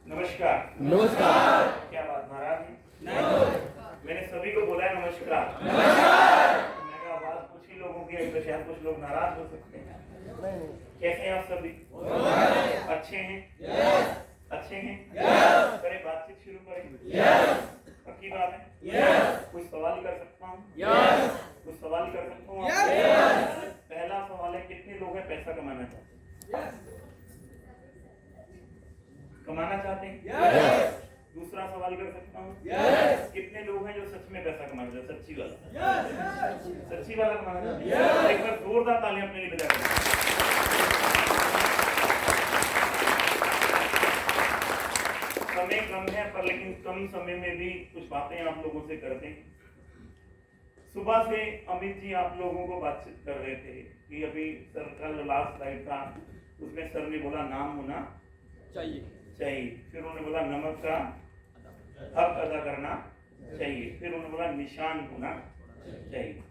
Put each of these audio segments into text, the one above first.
नमस्कार। नमस्कार। क्या बात, नाराज हैं? नहीं। मैंने सभी को बोला है नमस्कार। मैं कहा आवाज कुछ ही लोगों की है, तो शायद कुछ लोग नाराज हो सकते हैं। कैसे हैं आप सभी? अच्छे हैं? अच्छे हैं? करें बातचीत शुरू करें? पक्की बात है? कुछ सवाल कर सकता हूँ? कुछ सवाल कर सकता हूँ? पहला सवाल है, कितने लोग हैं पैसा कमाना चाहते हैं? कमाना चाहते हैं? दूसरा सवाल कर सकता हूँ? कितने लोग हैं जो सच में पैसा कमाना चाहते हैं? सच्ची वाला कमाना चाहते हैं? एक बार जोरदार तालियां अपने लिए बजा दें। समय कम है, पर लेकिन कम समय में भी कुछ बातें आप लोगों से करते हैं। सुबह से अमित जी आप लोगों को बातचीत कर रहे थे कि अभी सर का जो लास्ट स्लाइड था उसमें सर ने बोला नाम होना चाहिए। फिर उन्होंने बोला नमक का हक अदा करना चाहिए। फिर उन्होंने बोला निशान होना चाहिए।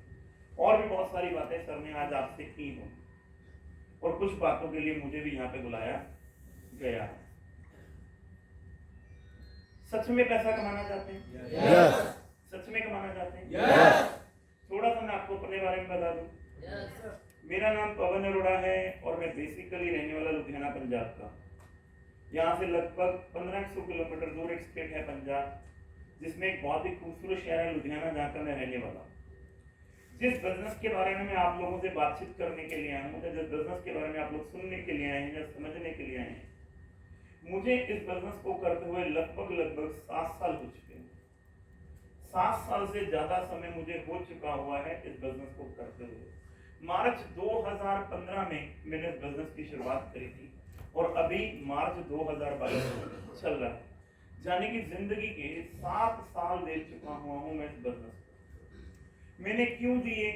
और भी बहुत सारी बातें सर ने आज आपसे की हो, और कुछ बातों के लिए मुझे भी यहाँ पे बुलाया गया। सच में पैसा कमाना चाहते हैं? सच में कमाना चाहते हैं? थोड़ा सा मैं आपको अपने बारे में बता दूं। मेरा नाम पवन अरोड़ा है और मैं बेसिकली रहने वाला लुधियाना पंजाब का। यहाँ से लगभग 1500 किलोमीटर दूर एक स्टेट है पंजाब, जिसमें एक बहुत ही खूबसूरत शहर है लुधियाना, जहाँ का मैं रहने वाला। जिस बिजनेस के बारे में मैं आप लोगों से बातचीत करने के लिए आया हूँ, जिस बिजनेस के बारे में आप लोग सुनने के लिए आए हैं या समझने के लिए आए हैं, मुझे इस बिजनेस को करते हुए लगभग 7 साल हो चुके हैं। 7 साल से ज्यादा समय मुझे हो चुका हुआ है इस बिजनेस को करते हुए। मार्च 2015 में मैंने इस बिजनेस की शुरुआत करी थी और अभी मार्च 2022 चल रहा है, यानी कि जिंदगी के 7 साल दे चुका हुआ हूं मैं इस बिजनेस को। मैंने क्यों दिए,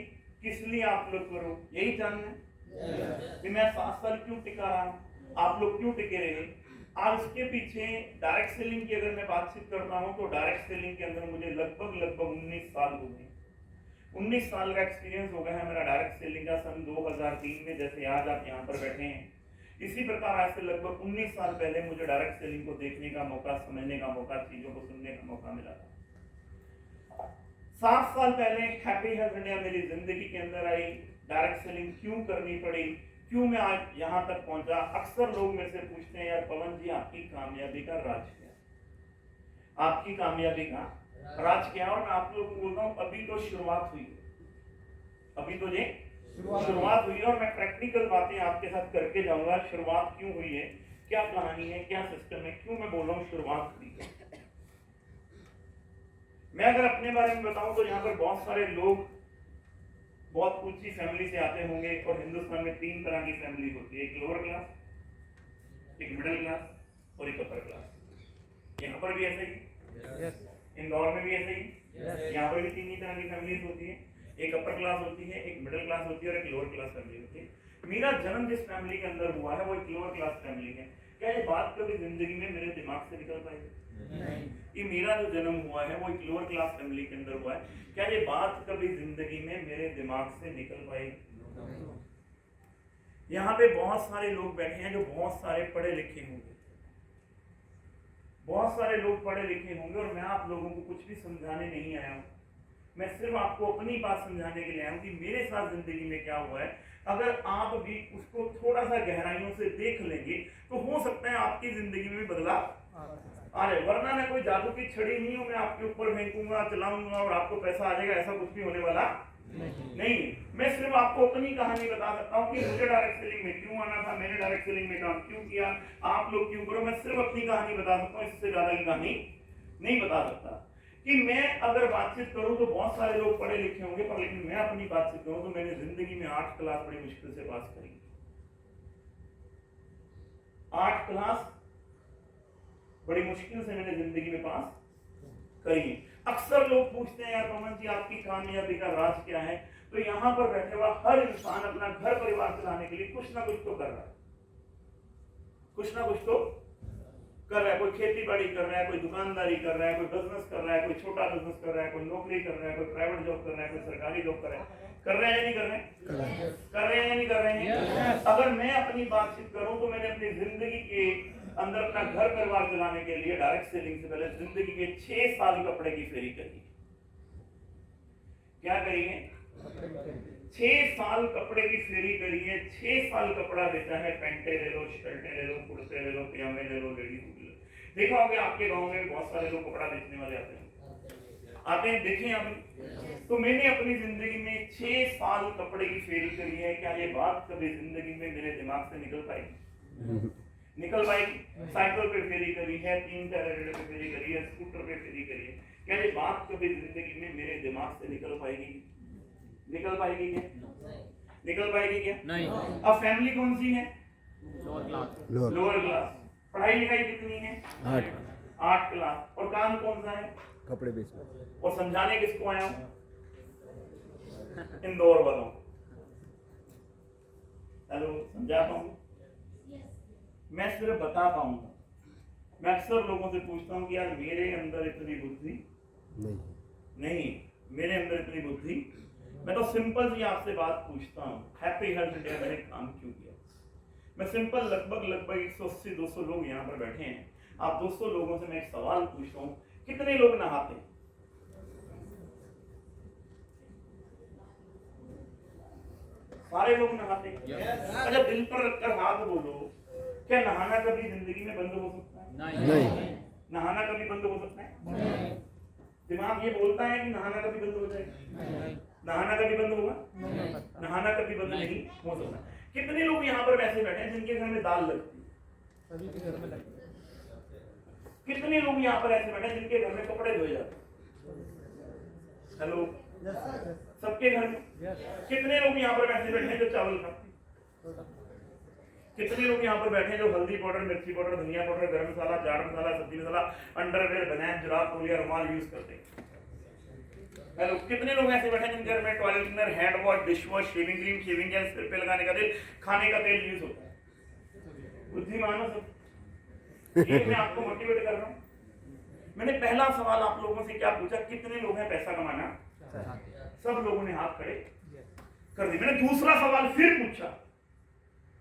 किस लिए आप लोग करो, यही जानना है कि मैं 7 साल क्यों टिका रहा हूं, आप लोग क्यों टिके रहे। आज इसके पीछे डायरेक्ट सेलिंग की अगर मैं बातचीत करता हूं तो डायरेक्ट सेलिंग के अंदर मुझे लगभग 19 साल हो गए। 19 साल का एक्सपीरियंस हो गया है मेरा डायरेक्ट सेलिंग का। सन 2003 में जैसे आज आप यहाँ पर बैठे हैं, इसी प्रकार आज से लगभग 19 साल पहले मुझे डायरेक्ट सेलिंग को देखने का मौका, समझने का मौका, चीजों को सुनने का मौका मिला था। 7 साल पहले हैप्पी हेल्थ इंडिया मेरी जिंदगी के अंदर आई। डायरेक्ट सेलिंग क्यों करनी पड़ी, क्यों मैं आज यहाँ तक पहुंचा। अक्सर लोग मेरे से पूछते हैं, यार पवन जी आपकी कामयाबी का राज क्या है, आपकी कामयाबी का राज क्या है। और मैं आप लोगों को बोलता हूँ अभी तो शुरुआत हुई है, अभी तो ये शुरुआत हुई है और मैं प्रैक्टिकल बातें आपके साथ करके जाऊंगा। शुरुआत क्यों हुई है, क्या कहानी है, क्या सिस्टम है, क्यों मैं बोल रहा हूँ शुरुआत हुई है। मैं अगर अपने बारे में बताऊं तो यहाँ पर बहुत सारे लोग बहुत ऊंची फैमिली से आते होंगे, और हिंदुस्तान में 3 तरह की फैमिली होती है, एक लोअर क्लास, एक मिडिल क्लास और एक अपर क्लास। यहाँ पर भी ऐसे ही, इंदौर में भी ऐसे ही, यहाँ पर भी 3 ही तरह की फैमिली होती है, एक अपर क्लास होती है, एक मिडिल क्लास होती है और एक लोअर क्लास फैमिली होती है। मेरा जन्म जिस फैमिली के अंदर हुआ है वो एक लोअर क्लास फैमिली है। क्या ये बात कभी जिंदगी में मेरे दिमाग से निकल पाएगी? नहीं। ये मेरा जो जन्म हुआ है वो एक लोअर क्लास फैमिली के अंदर हुआ है, क्या ये बात कभी जिंदगी में मेरे दिमाग से निकल पाएगी? यहाँ पे बहुत सारे लोग बैठे हैं जो बहुत सारे पढ़े लिखे होंगे, बहुत सारे लोग पढ़े लिखे होंगे, और मैं आप लोगों को कुछ भी समझाने नहीं आया हूँ। मैं सिर्फ आपको अपनी बात समझाने के लिए आया हूँ कि मेरे साथ जिंदगी में क्या हुआ है। अगर आप भी उसको थोड़ा सा गहराइयों से देख लेंगे तो हो सकता है आपकी जिंदगी में भी बदलाव आ जाए। वरना मैं कोई जादू की छड़ी नहीं हूँ, मैं आपके ऊपर फेंकूंगा, चलाऊंगा और आपको पैसा आ जाएगा, ऐसा कुछ भी होने वाला नहीं। मैं सिर्फ आपको अपनी कहानी बता सकता हूँ कि मुझे डायरेक्ट सेलिंग में क्यों आना था, मैंने डायरेक्ट सेलिंग में काम क्यों किया, आप लोग क्यों करो। मैं सिर्फ अपनी कहानी बता सकता हूँ, इससे ज्यादा की कहानी नहीं बता सकता। कि मैं अगर बातचीत करूं तो बहुत सारे लोग पढ़े लिखे होंगे, पर लेकिन मैं अपनी बातचीत करूं तो मैंने जिंदगी में 8 क्लास बड़ी मुश्किल से पास करी। 8 क्लास बड़ी मुश्किल से मैंने जिंदगी में पास करी। अक्सर लोग पूछते हैं, यार पवन जी आपकी कामयाबी का राज क्या है। तो यहाँ पर बैठे हुआ हर इंसान अपना घर परिवार चलाने के लिए कुछ ना कुछ तो कर रहा है, कुछ ना कुछ तो कर रहा है। कोई खेती बाड़ी कर रहा है, कोई दुकानदारी कर रहा है, कोई बिजनेस कर रहा है, कोई छोटा बिजनेस कर रहा है, कोई नौकरी कर रहा है, कोई प्राइवेट जॉब कर रहा है, कोई सरकारी जॉब कर रहा है या नहीं कर रहे हैं? कर रहे हैं या नहीं कर रहे हैं? अगर मैं अपनी बातचीत करूं तो मैंने अपनी जिंदगी के अंदर अपना घर परिवार चलाने के लिए डायरेक्ट सेलिंग से पहले जिंदगी के 6 साल कपड़े की फेरी करी। क्या करी है? 6 साल कपड़े की फेरी करी है। 6 साल कपड़ा बेचा है। पैंटे ले लो, शर्टें ले लो, कुर्ते ले लो, पजामे ले लो, लेडीज ले लो। देखा होगा आपके गांव में बहुत सारे लोग कपड़ा बेचने वाले आते हैं, देखे आपने? तो मैंने अपनी जिंदगी में 6 साल कपड़े की फेरी करी है। क्या ये बात कभी जिंदगी में मेरे दिमाग से निकल पाएगी? निकल पाएगी? साइकिल पे फेरी करी है, 3 टायर पे फेरी करी है, स्कूटर पे फेरी करी है। क्या ये बात कभी जिंदगी में मेरे दिमाग से निकल पाएगी? निकल पाएगी क्या? निकल पाएगी क्या? नहीं। अब फैमिली कौन सी है? Lower class. पढ़ाई लिखाई कितनी है? 8 क्लास। और काम कौन सा है? कपड़े बेचना। और समझाने किसको आया हूं? इंदौर वालों। हेलो, समझा पाऊंगा? मैं सिर्फ बता पाऊंगा। मैं अक्सर लोगों से पूछता हूं कि यार मेरे अंदर इतनी बुद्धि नहीं, मेरे अंदर इतनी बुद्धि। मैं तो सिंपल सी आपसे बात पूछता हूं, हैप्पी हेल्थ इंडिया मैंने काम क्यों किया? मैं सिंपल लगभग 180-200 लोग यहाँ पर बैठे हैं। आप 200 लोगों से मैं एक सवाल पूछता हूँ, कितने लोग नहाते हैं? सारे लोग नहाते हैं। अच्छा, दिल पर रखकर हाथ बोलो, क्या नहाना कभी जिंदगी में बंद हो सकता है? नहीं। नहाना कभी बंद हो सकता है? नहीं। दिमाग ये बोलता है कि नहाना कभी बंद हो जाएगा? नहाना कभी बंद होगा? नहाना कभी बंद नहीं हो सकता। कितने लोग यहाँ पर वैसे बैठे हैं जिनके घर में दाल लगती है? सभी के घर में लगती है। कितने लोग यहाँ पर ऐसे बैठे हैं जिनके घर में कपड़े धोए जाते हैं? हेलो, सबके घर में? कितने लोग यहाँ पर बैठे हैं जो चावल खाते हैं? कितने लोग यहाँ पर बैठे हैं जो हल्दी पाउडर, मिर्ची पाउडर, धनिया पाउडर, गरम मसाला, चाट मसाला, सब्जी मसाला, अंडरवेयर, बनैन, जुराब, तौलिया, रुमाल यूज करते हैं? हेलो, कितने लोग ऐसे बैठे हैं जिनके घर में toilet cleaner, hand wash, dish wash, shaving cream, shaving jail, सिर पे लगाने का तेल, खाने का तेल यूज होता है? बुद्धिमान हो सब। ये मैं आपको मोटिवेट कर रहा हूँ। मैंने पहला सवाल आप लोगों से क्या पूछा? कितने लोग हैं पैसा कमाना? सब लोगों ने हाथ खड़े कर दिए। मैंने दूसरा सवाल फिर पूछा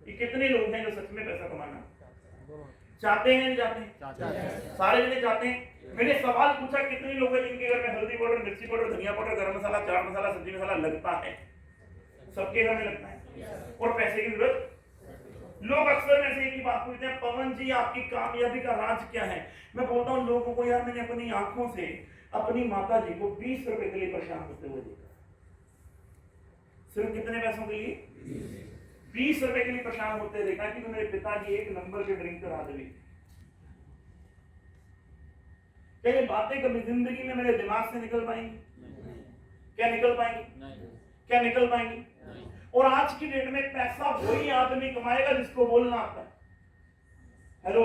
कि कितने लोग हैं जो सच में पैसा कमाना चाहते हैं? नहीं चाहते हैं? सारे जने चाहते हैं। मैंने सवाल पूछा कितने लोग हैं जिनके घर में हल्दी पाउडर, मिर्ची पाउडर, धनिया पाउडर, गरम मसाला, चाट मसाला, सब्जी मसाला लगता है? सबके घर में लगता है। और पैसे की जरूरत? लोग अक्सर ऐसे एक ही बात पूछते हैं, पवन जी आपकी कामयाबी का राज क्या है? मैं बोलता हूँ लोगों को, यार मैंने अपनी आंखों से अपनी माता जी को 20 रुपए के लिए परेशान होते हुए देखा। सिर्फ कितने पैसों के लिए? 20 रुपए के लिए परेशान होते देखा कि मेरे पिताजी 1 नंबर के ड्रिंकर आदमी। क्या ये बातें कभी जिंदगी में मेरे दिमाग से निकल पाएंगी? क्या निकल पाएंगी? क्या निकल पाएंगी? और आज की डेट में पैसा वही आदमी कमाएगा जिसको बोलना आता है। हेलो,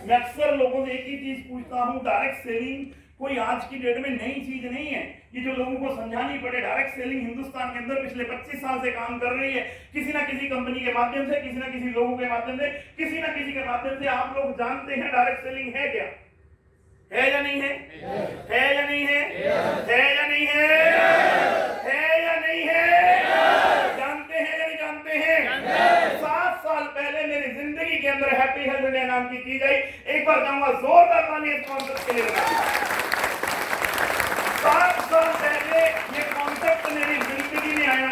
मैं अक्सर लोगों से एक ही चीज पूछता हूं, डायरेक्ट सेलिंग कोई आज की डेट में नई चीज नहीं है। ये जो लोगों को समझानी पड़े, डायरेक्ट सेलिंग हिंदुस्तान के अंदर पिछले 25 साल से काम कर रही है। किसी ना किसी कंपनी के माध्यम से, किसी ना किसी लोगों के माध्यम से, किसी ना किसी के माध्यम से। आप लोग जानते हैं डायरेक्ट सेलिंग है क्या? है या नहीं है? है या नहीं है? है या नहीं है? है या नहीं है? जानते हैं या नहीं जानते हैं? 7 साल पहले मेरी जिंदगी के अंदर हैप्पी हेल्थ इंडिया नाम की चीज आई। एक बार कहूंगा जोरदार ताली इस कॉन्सेप्ट के लिए लगा। 7 साल पहले ये कॉन्सेप्ट मेरी जिंदगी में आया।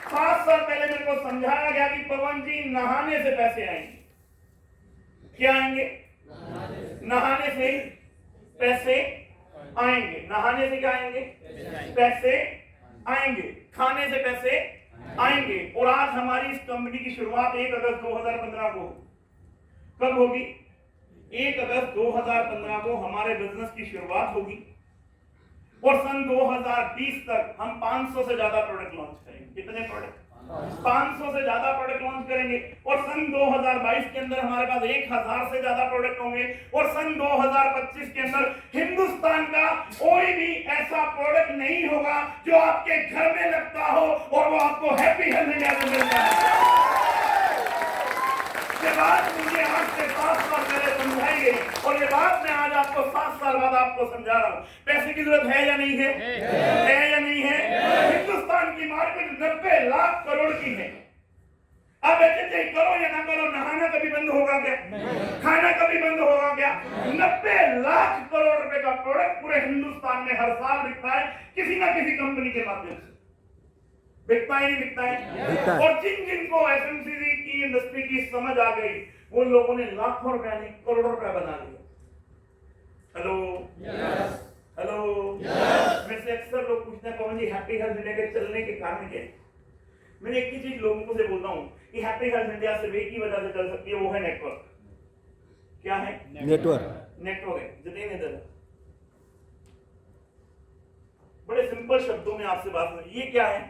7 साल पहले मेरे को समझाया गया कि पवन जी नहाने से पैसे आएंगे। क्या आएंगे? नहाने से पैसे आएंगे। नहाने से क्या आएंगे? पैसे आएंगे। खाने से पैसे आएंगे। और आज हमारी इस कंपनी की शुरुआत 1 अगस्त 2015 को कब होगी? 1 अगस्त 2015 को हमारे बिजनेस की शुरुआत होगी और सन 2020 तक हम 500 से ज्यादा प्रोडक्ट लॉन्च करेंगे। कितने प्रोडक्ट? 500 से ज्यादा प्रोडक्ट लॉन्च करेंगे। और सन 2022 के अंदर हमारे पास 1000 से ज्यादा प्रोडक्ट होंगे। और सन 2025 के अंदर हिंदुस्तान का कोई भी ऐसा प्रोडक्ट नहीं होगा जो आपके घर में लगता हो और वो आपको हैप्पी हेल्थ इंडिया में मिलता है। ये बात मुझे आज से 7 साल पहले समझाई गई और ये बात मैं आज आपको 7 साल साल बाद आपको समझा रहा हूं, पैसे की जरूरत है या नहीं है? है या नहीं है? हिंदुस्तान की मार्केट 90 लाख करोड़ की है। अब ऐसे करो या ना करो, नहाना कभी बंद होगा क्या? खाना कभी बंद होगा क्या? 90 लाख करोड़ रुपए का प्रोडक्ट पूरे हिंदुस्तान में हर साल बिकता है किसी ना किसी कंपनी के माध्यम से। बिकता है नहीं बिकता है? और जिन जिनको एफएमसीजी की इंडस्ट्री की समझ आ गई, वो लोगों ने लाखों रुपया नहीं करोड़ों रुपया बना लिया। हेलो हेलो, मेरे से अक्सर लोग पूछते हैं पवन जी हैप्पी हेल्थ इंडिया के चलने के कारण क्या है? मैंने एक ही चीज लोगों को से बोलता हूँ कि हैप्पी हेल्थ इंडिया सिर्फ एक ही वजह से चल सकती है, वो है नेटवर्क। क्या है? नेटवर्क है। जितेंद्र इधर बड़े सिंपल शब्दों में आपसे बात करें, ये क्या है?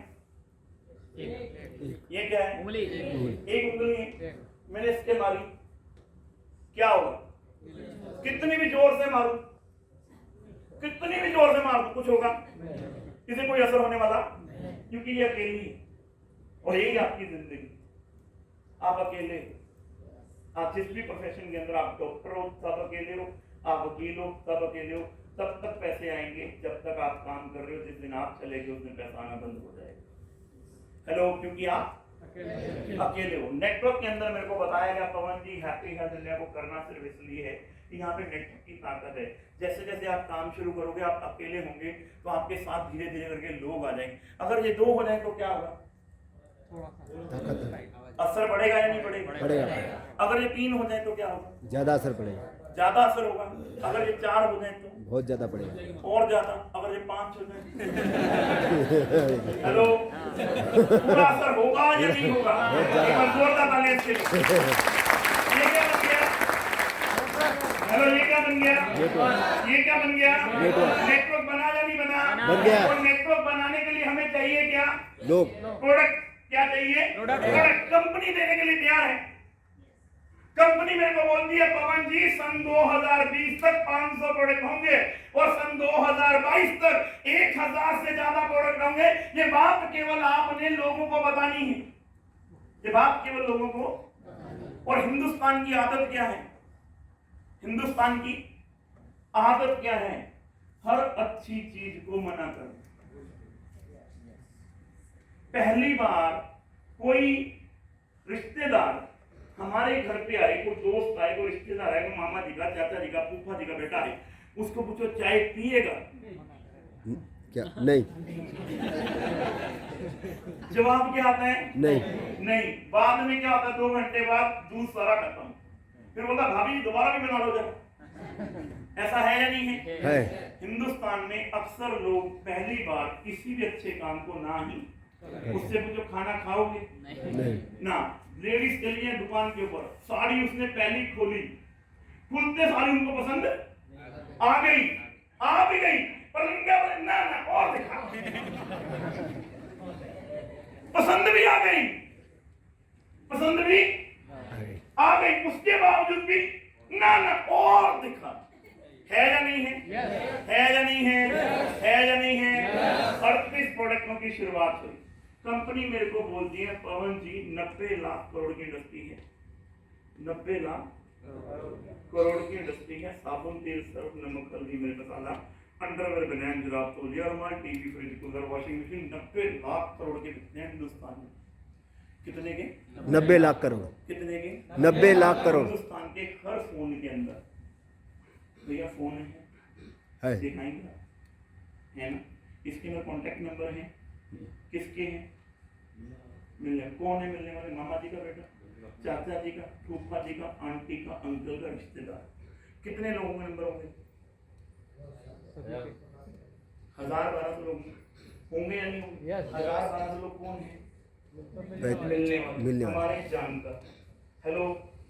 ये क्या है? उंगली। एक उंगली है, मैंने इसके मारी, क्या होगा? कितनी भी जोर से मारूं, कितनी भी जोर से मारूं, कुछ होगा? इसे कोई असर होने वाला? क्योंकि ये अकेली है और यही आपकी जिंदगी। आप अकेले, आप जिस भी प्रोफेशन के अंदर, आप डॉक्टर हो तब अकेले हो, आप वकील हो तब अकेले हो, तब तक पैसे आएंगे जब तक आप काम कर रहे हो। जिस दिन आप चले गए उस दिन पैसा आना बंद हो जाएगा। हेलो, क्योंकि आप अकेले हो। नेटवर्क के अंदर मेरे को बताया गया पवन जी हैप्पी हेल्थ इंडिया को करना सिर्फ इसलिए है कि यहाँ पे नेटवर्क की ताकत है। जैसे जैसे आप काम शुरू करोगे, आप अकेले होंगे तो आपके साथ धीरे धीरे करके लोग आ जाएंगे। अगर ये दो हो जाए तो क्या होगा? असर बढ़ेगा या नहीं बढ़ेगा? अगर ये 3 हो जाए तो क्या होगा? ज्यादा असर पड़ेगा। ज्यादा असर होगा। अगर ये 4 हो जाए तो बहुत ज्यादा पड़ेगा। और ज्यादा। अगर ये 5 हो जाए हेलो, पूरा असर होगा या नहीं होगा? जोरदार तालियां इसके लिए। ये क्या बन गया? हेलो, ये क्या बन गया? ये क्या बन गया? नेटवर्क बना या नहीं बना? बन गया। और नेटवर्क बनाने के लिए हमें चाहिए क्या? लोग। प्रोडक्ट। क्या चाहिए? प्रोडक्ट। कंपनी देने के लिए तैयार है। कंपनी मेरे को बोलती है पवन जी सन 2020 तक 500 प्रोडक्ट होंगे और सन 2022 तक 1000 से ज्यादा प्रोडक्ट होंगे। ये बात केवल आपने लोगों को बतानी है, ये बात केवल लोगों को। और हिंदुस्तान की आदत क्या है? हिंदुस्तान की आदत क्या है? हर अच्छी चीज को मना करना। पहली बार कोई रिश्तेदार हमारे घर पे आए, कोई दोस्त आए, कोई रिश्तेदार आए, कोई मामा जी का, चाचा जी का, फूफा जी का बेटा आए, उसको पूछो चाय पिएगा क्या? नहीं। जवाब क्या आता है? नहीं। बाद में क्या होता है? 2 घंटे बाद दूध सारा खत्म। फिर बोलता भाभी दोबारा भी बना लो जरा। ऐसा है या नहीं है? हिंदुस्तान में अक्सर लोग पहली बार किसी भी अच्छे काम को ना ही, उससे पूछो खाना खाओगे? नहीं ना। लेडीज के लिए दुकान के ऊपर साड़ी उसने पहली खोली, खुलते साड़ी उनको पसंद आ गई, आ भी गई, पर उनका ना और दिखा, पसंद भी आ गई, पसंद भी आ गई, उसके बावजूद भी ना और दिखा। है या नहीं है? है या नहीं है? है या नहीं है? 38 प्रोडक्टों की शुरुआत हुई। कंपनी मेरे को बोलती है पवन जी 90 लाख करोड़ की इंडस्ट्री है। 90 लाख करोड़ की इंडस्ट्री है। साबुन, तेल, सर्फ, नमक, हल्दी, मिर्च मसाला, अंडरवेयर, बनियान, जुराब, तौलिया, रुमाल, TV, fridge, cooler, washing machine 90 lakh crore के बिकते हैं हिंदुस्तान में। कितने के? 90 लाख करोड़। कितने के? 90 लाख करोड़। हिंदुस्तान के हर फोन के अंदर भैया फोन है, दिखाएंगे है ना? इसके अंदर कॉन्टेक्ट नंबर है, किसके हैं? मिलने कौन है? मिलने वाले मामा जी का बेटा, चाचा जी का, फूफा जी का, आंटी का, अंकल का, रिश्तेदार। कितने लोगों के नंबर होंगे? 1000-1200 लोग होंगे या नहीं होंगे? 1000-1200 लोग कौन है? मिलने हमारे जानकर। हेलो,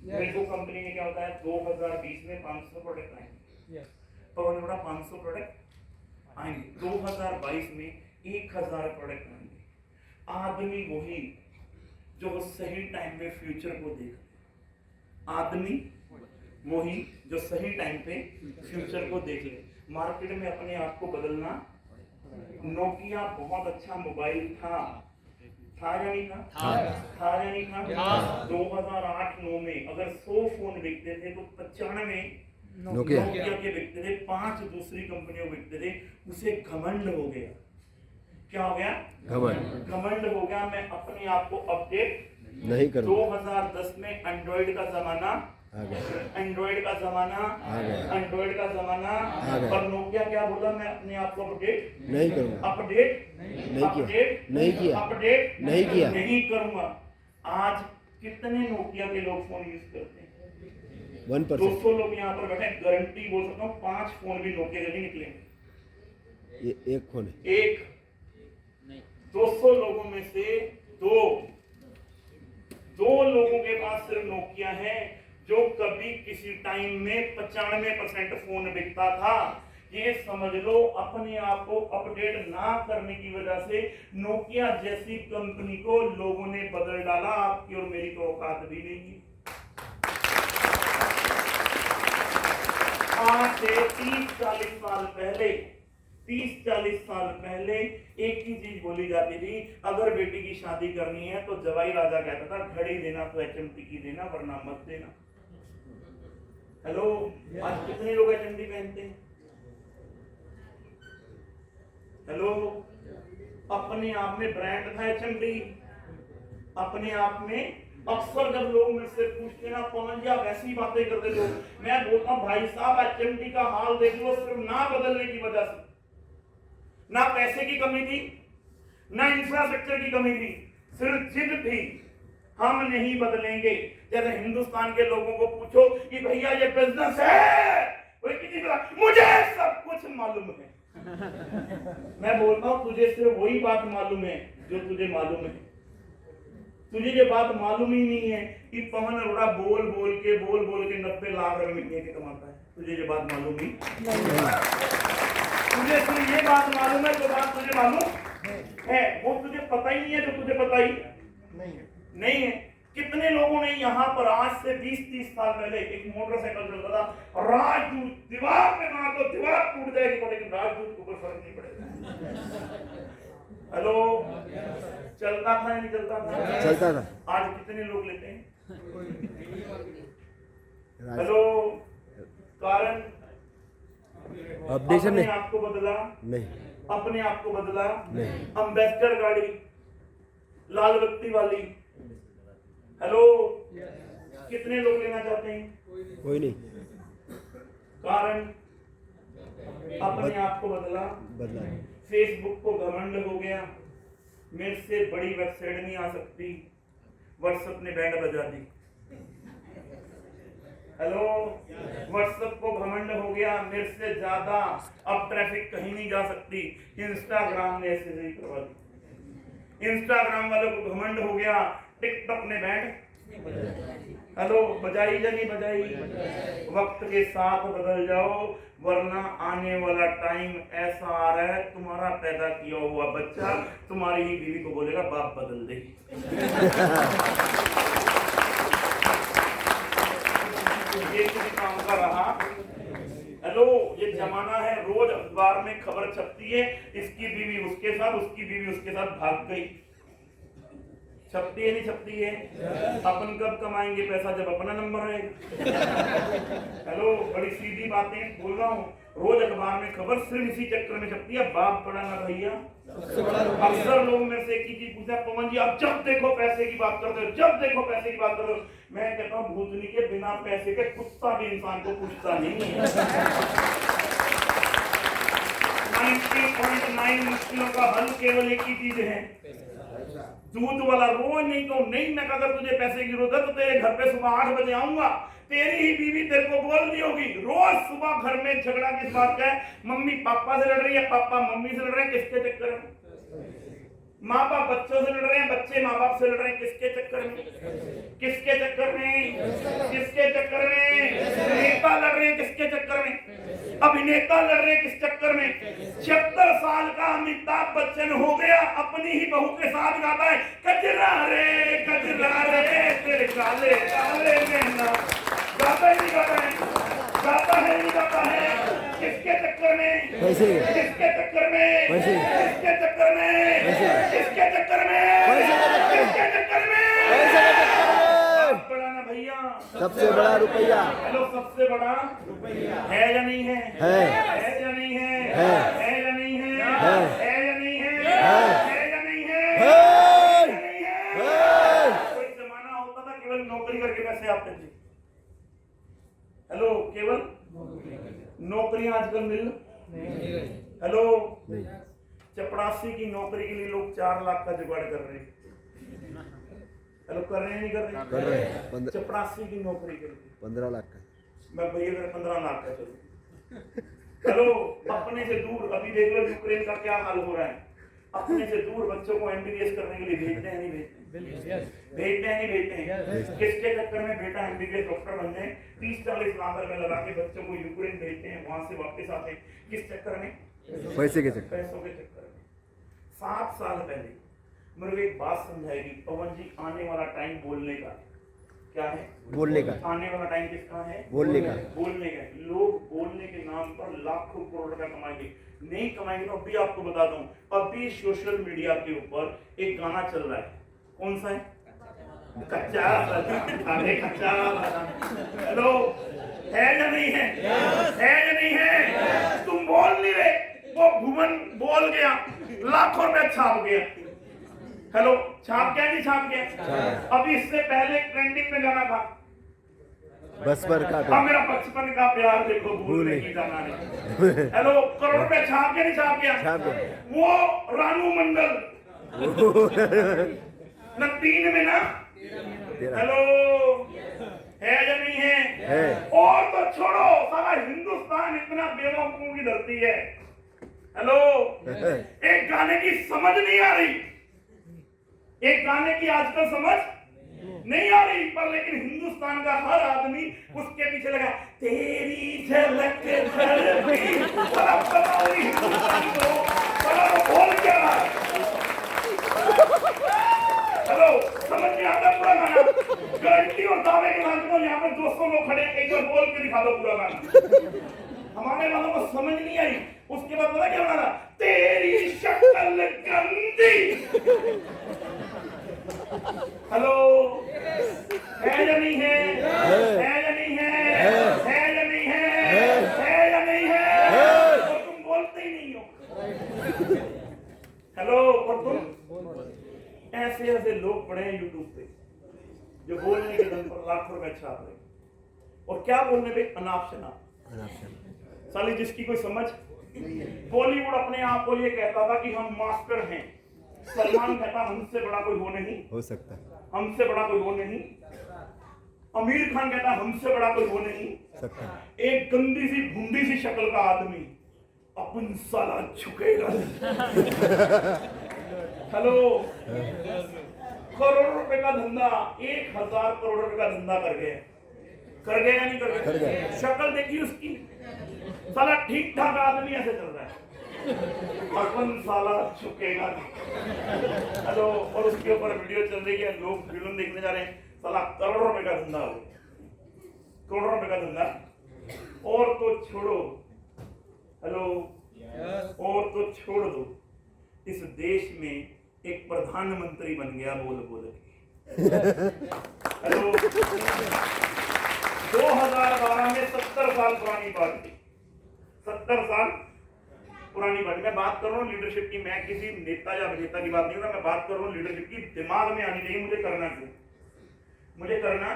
मेरे कंपनी में क्या होता है? 2020 में 500 प्रोडक्ट आएंगे, पवन बड़ा 500 प्रोडक्ट आएंगे। 2022 में 1000 प्रोडक्ट आएंगे। आदमी वही जो सही टाइम पे फ्यूचर को देख, आदमी वही जो सही टाइम पे फ्यूचर को देख ले। मार्केट में अपने आप को बदलना। नोकिया बहुत अच्छा मोबाइल था या नहीं था? था या नहीं था? 2008-9 में अगर 100 फोन बिकते थे तो 95 नोकिया नोकिया के बिकते थे, 5 दूसरी कंपनियों को बिकते थे। उसे घमंड हो गया। क्या हो गया? घमंड हो गया। मैं अपने आप को अपडेट नहीं करूँगा। 2010 में एंड्रॉइड का जमाना आ गया, एंड्रॉइड का जमाना आ गया, एंड्रॉइड का जमाना। आ गया। और नोकिया क्या बोला? मैं अपने आप को अपडेट नहीं करूँगा, अपडेट नहीं किया, अपडेट नहीं किया, अपडेट नहीं किया। नहीं करूंगा। आज कितने नोकिया के लोग फोन यूज करते हैं? 1%। 200 लोग यहाँ पर बैठे, गारंटी बोल सकता हूँ 5 फोन भी नोकिया के नहीं निकले। ये एक फोन है। एक 200 लोगों में से दो लोगों के पास सिर्फ नोकिया है, जो कभी किसी टाइम में 95% फोन बिकता था। ये समझ लो, अपने आप को अपडेट ना करने की वजह से नोकिया जैसी कंपनी को लोगों ने बदल डाला। आपकी और मेरी तो औकात भी नहीं है। आज से 30-40 साल पहले 30-40 साल पहले एक ही चीज बोली जाती थी, अगर बेटी की शादी करनी है तो जवाई राजा कहता था घड़ी देना तो HMT की देना, वरना मत देना। हेलो, आज कितने लोग HMT पहनते हैं? हेलो, अपने आप में ब्रांड था HMT। अपने आप में अक्सर जब लोग मुझसे पूछते ना, पवन जी आप ऐसी बातें करते हो, मैं बोलता हूं भाई साहब HMT का हाल देख लो। सिर्फ ना बदलने की वजह से, ना पैसे की कमी थी, ना इंफ्रास्ट्रक्चर की कमी थी, सिर्फ जिद थी, हम नहीं बदलेंगे। जैसे हिंदुस्तान के लोगों को पूछो कि भैया ये बिजनेस है, कोई किसी का मुझे सब कुछ मालूम है। मैं बोलता हूं तुझे सिर्फ वही बात मालूम है जो तुझे मालूम है। तुझे ये बात मालूम ही नहीं है कि पवन अरोड़ा बोल बोल के 90 लाख रुपए महीने के कमाता है। तुझे ये बात मालूम ही नहीं। तुझे सिर्फ ये बात मालूम है जो बात तुझे मालूम है, वो तुझे पता ही नहीं है जो तुझे पता ही नहीं है। कितने लोगों ने यहाँ पर आज से 20-30 साल पहले एक मोटरसाइकिल चलता था, राजदूत, दीवार पे मार दो दीवार टूट जाएगी, लेकिन राजदूत को कोई फर्क नहीं पड़ेगा। हेलो, चलता था या नहीं चलता था? चलता था। आज कितने लोग लेते हैं? हेलो, कारण अपडेशन अपने नहीं, आप को बदला नहीं, अपने आप को बदला नहीं। अम्बेसडर गाड़ी, लाल बत्ती वाली। हेलो, कितने लोग लेना चाहते हैं? कोई नहीं। कारण अपने आप को बदला। बदला। फेसबुक को घमंड हो गया, मेरे से बड़ी वेबसाइट नहीं आ सकती, व्हाट्सएप ने बैंड बजा दी। हेलो, व्हाट्सएप को घमंड हो गया, मेरे से ज्यादा अब ट्रैफिक कहीं नहीं जा सकती, इंस्टाग्राम ने ऐसे ही करवा दी। इंस्टाग्राम वालों को घमंड हो गया, टिकटॉक ने बैंड हेलो बजाई या नहीं बजाई? वक्त के साथ बदल जाओ, वरना आने वाला टाइम ऐसा आ रहा है, तुम्हारा पैदा किया हुआ बच्चा तुम्हारी ही बीवी को बोलेगा बाप बदल दे। ये किसी काम का रहा? हेलो, ये जमाना है, रोज अखबार में खबर छपती है, इसकी बीवी उसके साथ, उसकी बीवी उसके साथ भाग गई। छपती है नहीं छपती है? अपन कब कमाएंगे पैसा? जब अपना नंबर आएगा। हेलो, बड़ी सीधी बातें बोल रहा हूँ, रोज अखबार में खबर सिर्फ इसी चक्कर में छपती है, बाप पड़ा ना भैया। अक्सर लोग मेरे से एक ही चीज पूछा, पवन जी आप जब देखो पैसे की बात करते हो, जब देखो पैसे की बात करते हो। मैं कहता हूँ भूतनी के बिना पैसे के कुत्ता भी इंसान को पूछता नहीं है। 90.9 मुश्किलों का हल केवल एक ही चीज है, दूध वाला। रोज नहीं तो नहीं, मैं अगर तुझे पैसे की जरूरत है तो तेरे घर पे सुबह 8 बजे आऊंगा। तेरी ही बीवी तेरे को बोल रही होगी रोज सुबह घर में झगड़ा किस बात का है? मम्मी पापा से लड़ रही है, पापा मम्मी से लड़ रहे हैं, किसके चक्कर में? माँ बाप बच्चों से लड़ रहे हैं, बच्चे माँ बाप से लड़ रहे हैं, किसके चक्कर में? किसके चक्कर में? किसके चक्कर में? नेता लड़ रहे हैं, किसके चक्कर में? अभिनेता लड़ रहे हैं, किस चक्कर में? 76 साल का अमिताभ बच्चन हो गया, अपनी ही बहू के साथ गाता है कजरा रे तेरे काले काले नैना। गाता है नहीं गाता है? गाता है नहीं गाता है? किसके चक्कर में? पैसे। किसके चक्कर में? पैसे। किसके चक्कर में? पैसे। किसके चक्कर में? पैसे। किसके चक्कर में? पैसे के चक्कर में। बड़ा ना भैया, सबसे बड़ा रुपया हेलो, सबसे बड़ा रुपया है या नहीं है? है या नहीं है? है या नहीं है? है या नहीं है? है या नहीं है? है या नहीं है? है कोई जमाना होता था केवल नौकरी करके पैसे आते थे। हेलो, केवल नौकरियां आजकल मिल हेलो, नहीं चपरासी की नौकरी के लिए लोग 4 लाख का जुगाड़ कर रहे हैं। हेलो, कर रहे हैं नहीं कर रहे? कर रहे हैं चपरासी की नौकरी के लिए 15 लाख का मैं भैया अगर 15 लाख का चलूं। हेलो, अपने से दूर अभी देख लो यूक्रेन का क्या हाल हो रहा है। अपने से दूर बच्चों को एमबीबीएस करने के लिए भेजते हैं नहीं भेजते? भेजते हैं नहीं भेजते? किसके चक्कर में बेटा एमबीबीएस डॉक्टर बन जाए, 30-40 लाख रुपए लगा के बच्चों को यूक्रेन भेजते हैं, वहां से वापस आते हैं। किस चक्कर में? पैसे के चक्कर पैसों के चक्कर में। 7 साल पहले मेरे को एक बात समझाएगी पवन जी, आने वाला टाइम बोलने का क्या है? बोलने का आने वाला टाइम किसका है? बोलने का बोलने का। लोग बोलने के नाम पर लाखों करोड़ रुपया कमाएंगे, नहीं कमाएंगे तो अभी आपको बता दूं, अभी सोशल मीडिया के ऊपर एक गाना चल रहा है। कौन सा है? कच्चा अरे कच्चा। हेलो, है या नहीं है? है या नहीं है? तुम बोल नहीं रहे, वो भुवन बोल गया, लाखों रुपया छाप गया। हेलो, छाप गया नहीं छाप गया? अभी इससे पहले ट्रेंडिंग में गाना था बस पर का अब मेरा बचपन का प्यार देखो भूल नहीं जाना नहीं। हेलो, करोड़ रुपया छाप के नहीं छाप गया? छाप गया। वो रानू मंडल न 3 में ना। हेलो, है या नहीं है? है। और तो छोड़ो, सारा हिंदुस्तान इतना बेवकूफों की धरती है। हेलो, एक गाने की समझ नहीं आ रही, एक गाने की आजकल समझ नहीं आ रही, पर लेकिन हिंदुस्तान का हर आदमी उसके पीछे लगा, तेरी झलक झलकी। हिंदुस्तान को वो बोल क्या रहा है? हेलो, समझ नहीं आता पूरा गाना? गारंटी और दावे के साथ यहाँ पर 200 लोग खड़े हैं, एक बार बोल के दिखा दो पूरा गाना। हमारे वालों को समझ नहीं आई। उसके बाद पता क्या बना? तेरी शक्ल गंदी। हेलो, है या नहीं है? है या नहीं है? है या नहीं है? है या नहीं है? और तुम बोलते ही नहीं हो। हेलो, और तुम ऐसे ऐसे लोग पड़े हैं यूट्यूब पे जो बोलने के दम पर लाखों रुपए छाप रहे, और क्या बोलने पे? अनाप शनाप। साली जिसकी कोई समझ। बॉलीवुड अपने आप को ये कहता था कि हम मास्टर हैं। सलमान कहता हमसे बड़ा कोई हो नहीं हो सकता है, हमसे बड़ा कोई हो नहीं। आमिर खान कहता हमसे बड़ा कोई हो नहीं सकता है। एक गंदी सी भुंडी सी शक्ल का आदमी अपन साला झुकेगा। हेलो, करोड़ रुपए का धंधा, 1000 करोड़ रुपए का धंधा कर गए या नहीं कर गए? शक्ल देखी उसकी, साला ठीक ठाक आदमी ऐसे चल रहा है, अपन साला झुकेगा। हेलो, और उसके ऊपर वीडियो चल रही है, लोग फिल्म देखने जा रहे हैं, साला करोड़ रुपए का धंधा हो, करोड़ रुपए का धंधा। और तो छोड़ो, हेलो, और तो छोड़ दो, इस देश में एक प्रधानमंत्री बन गया बोल बोल के। हेलो, 2012 में 70 साल पुरानी बात थी, 70 साल पुरानी बात। मैं बात कर रहा हूँ लीडरशिप की, मैं किसी नेता या अभिनेता की बात नहीं कर रहा, मैं बात कर रहा हूँ लीडरशिप की। दिमाग में आनी चाहिए मुझे करना क्यों, मुझे करना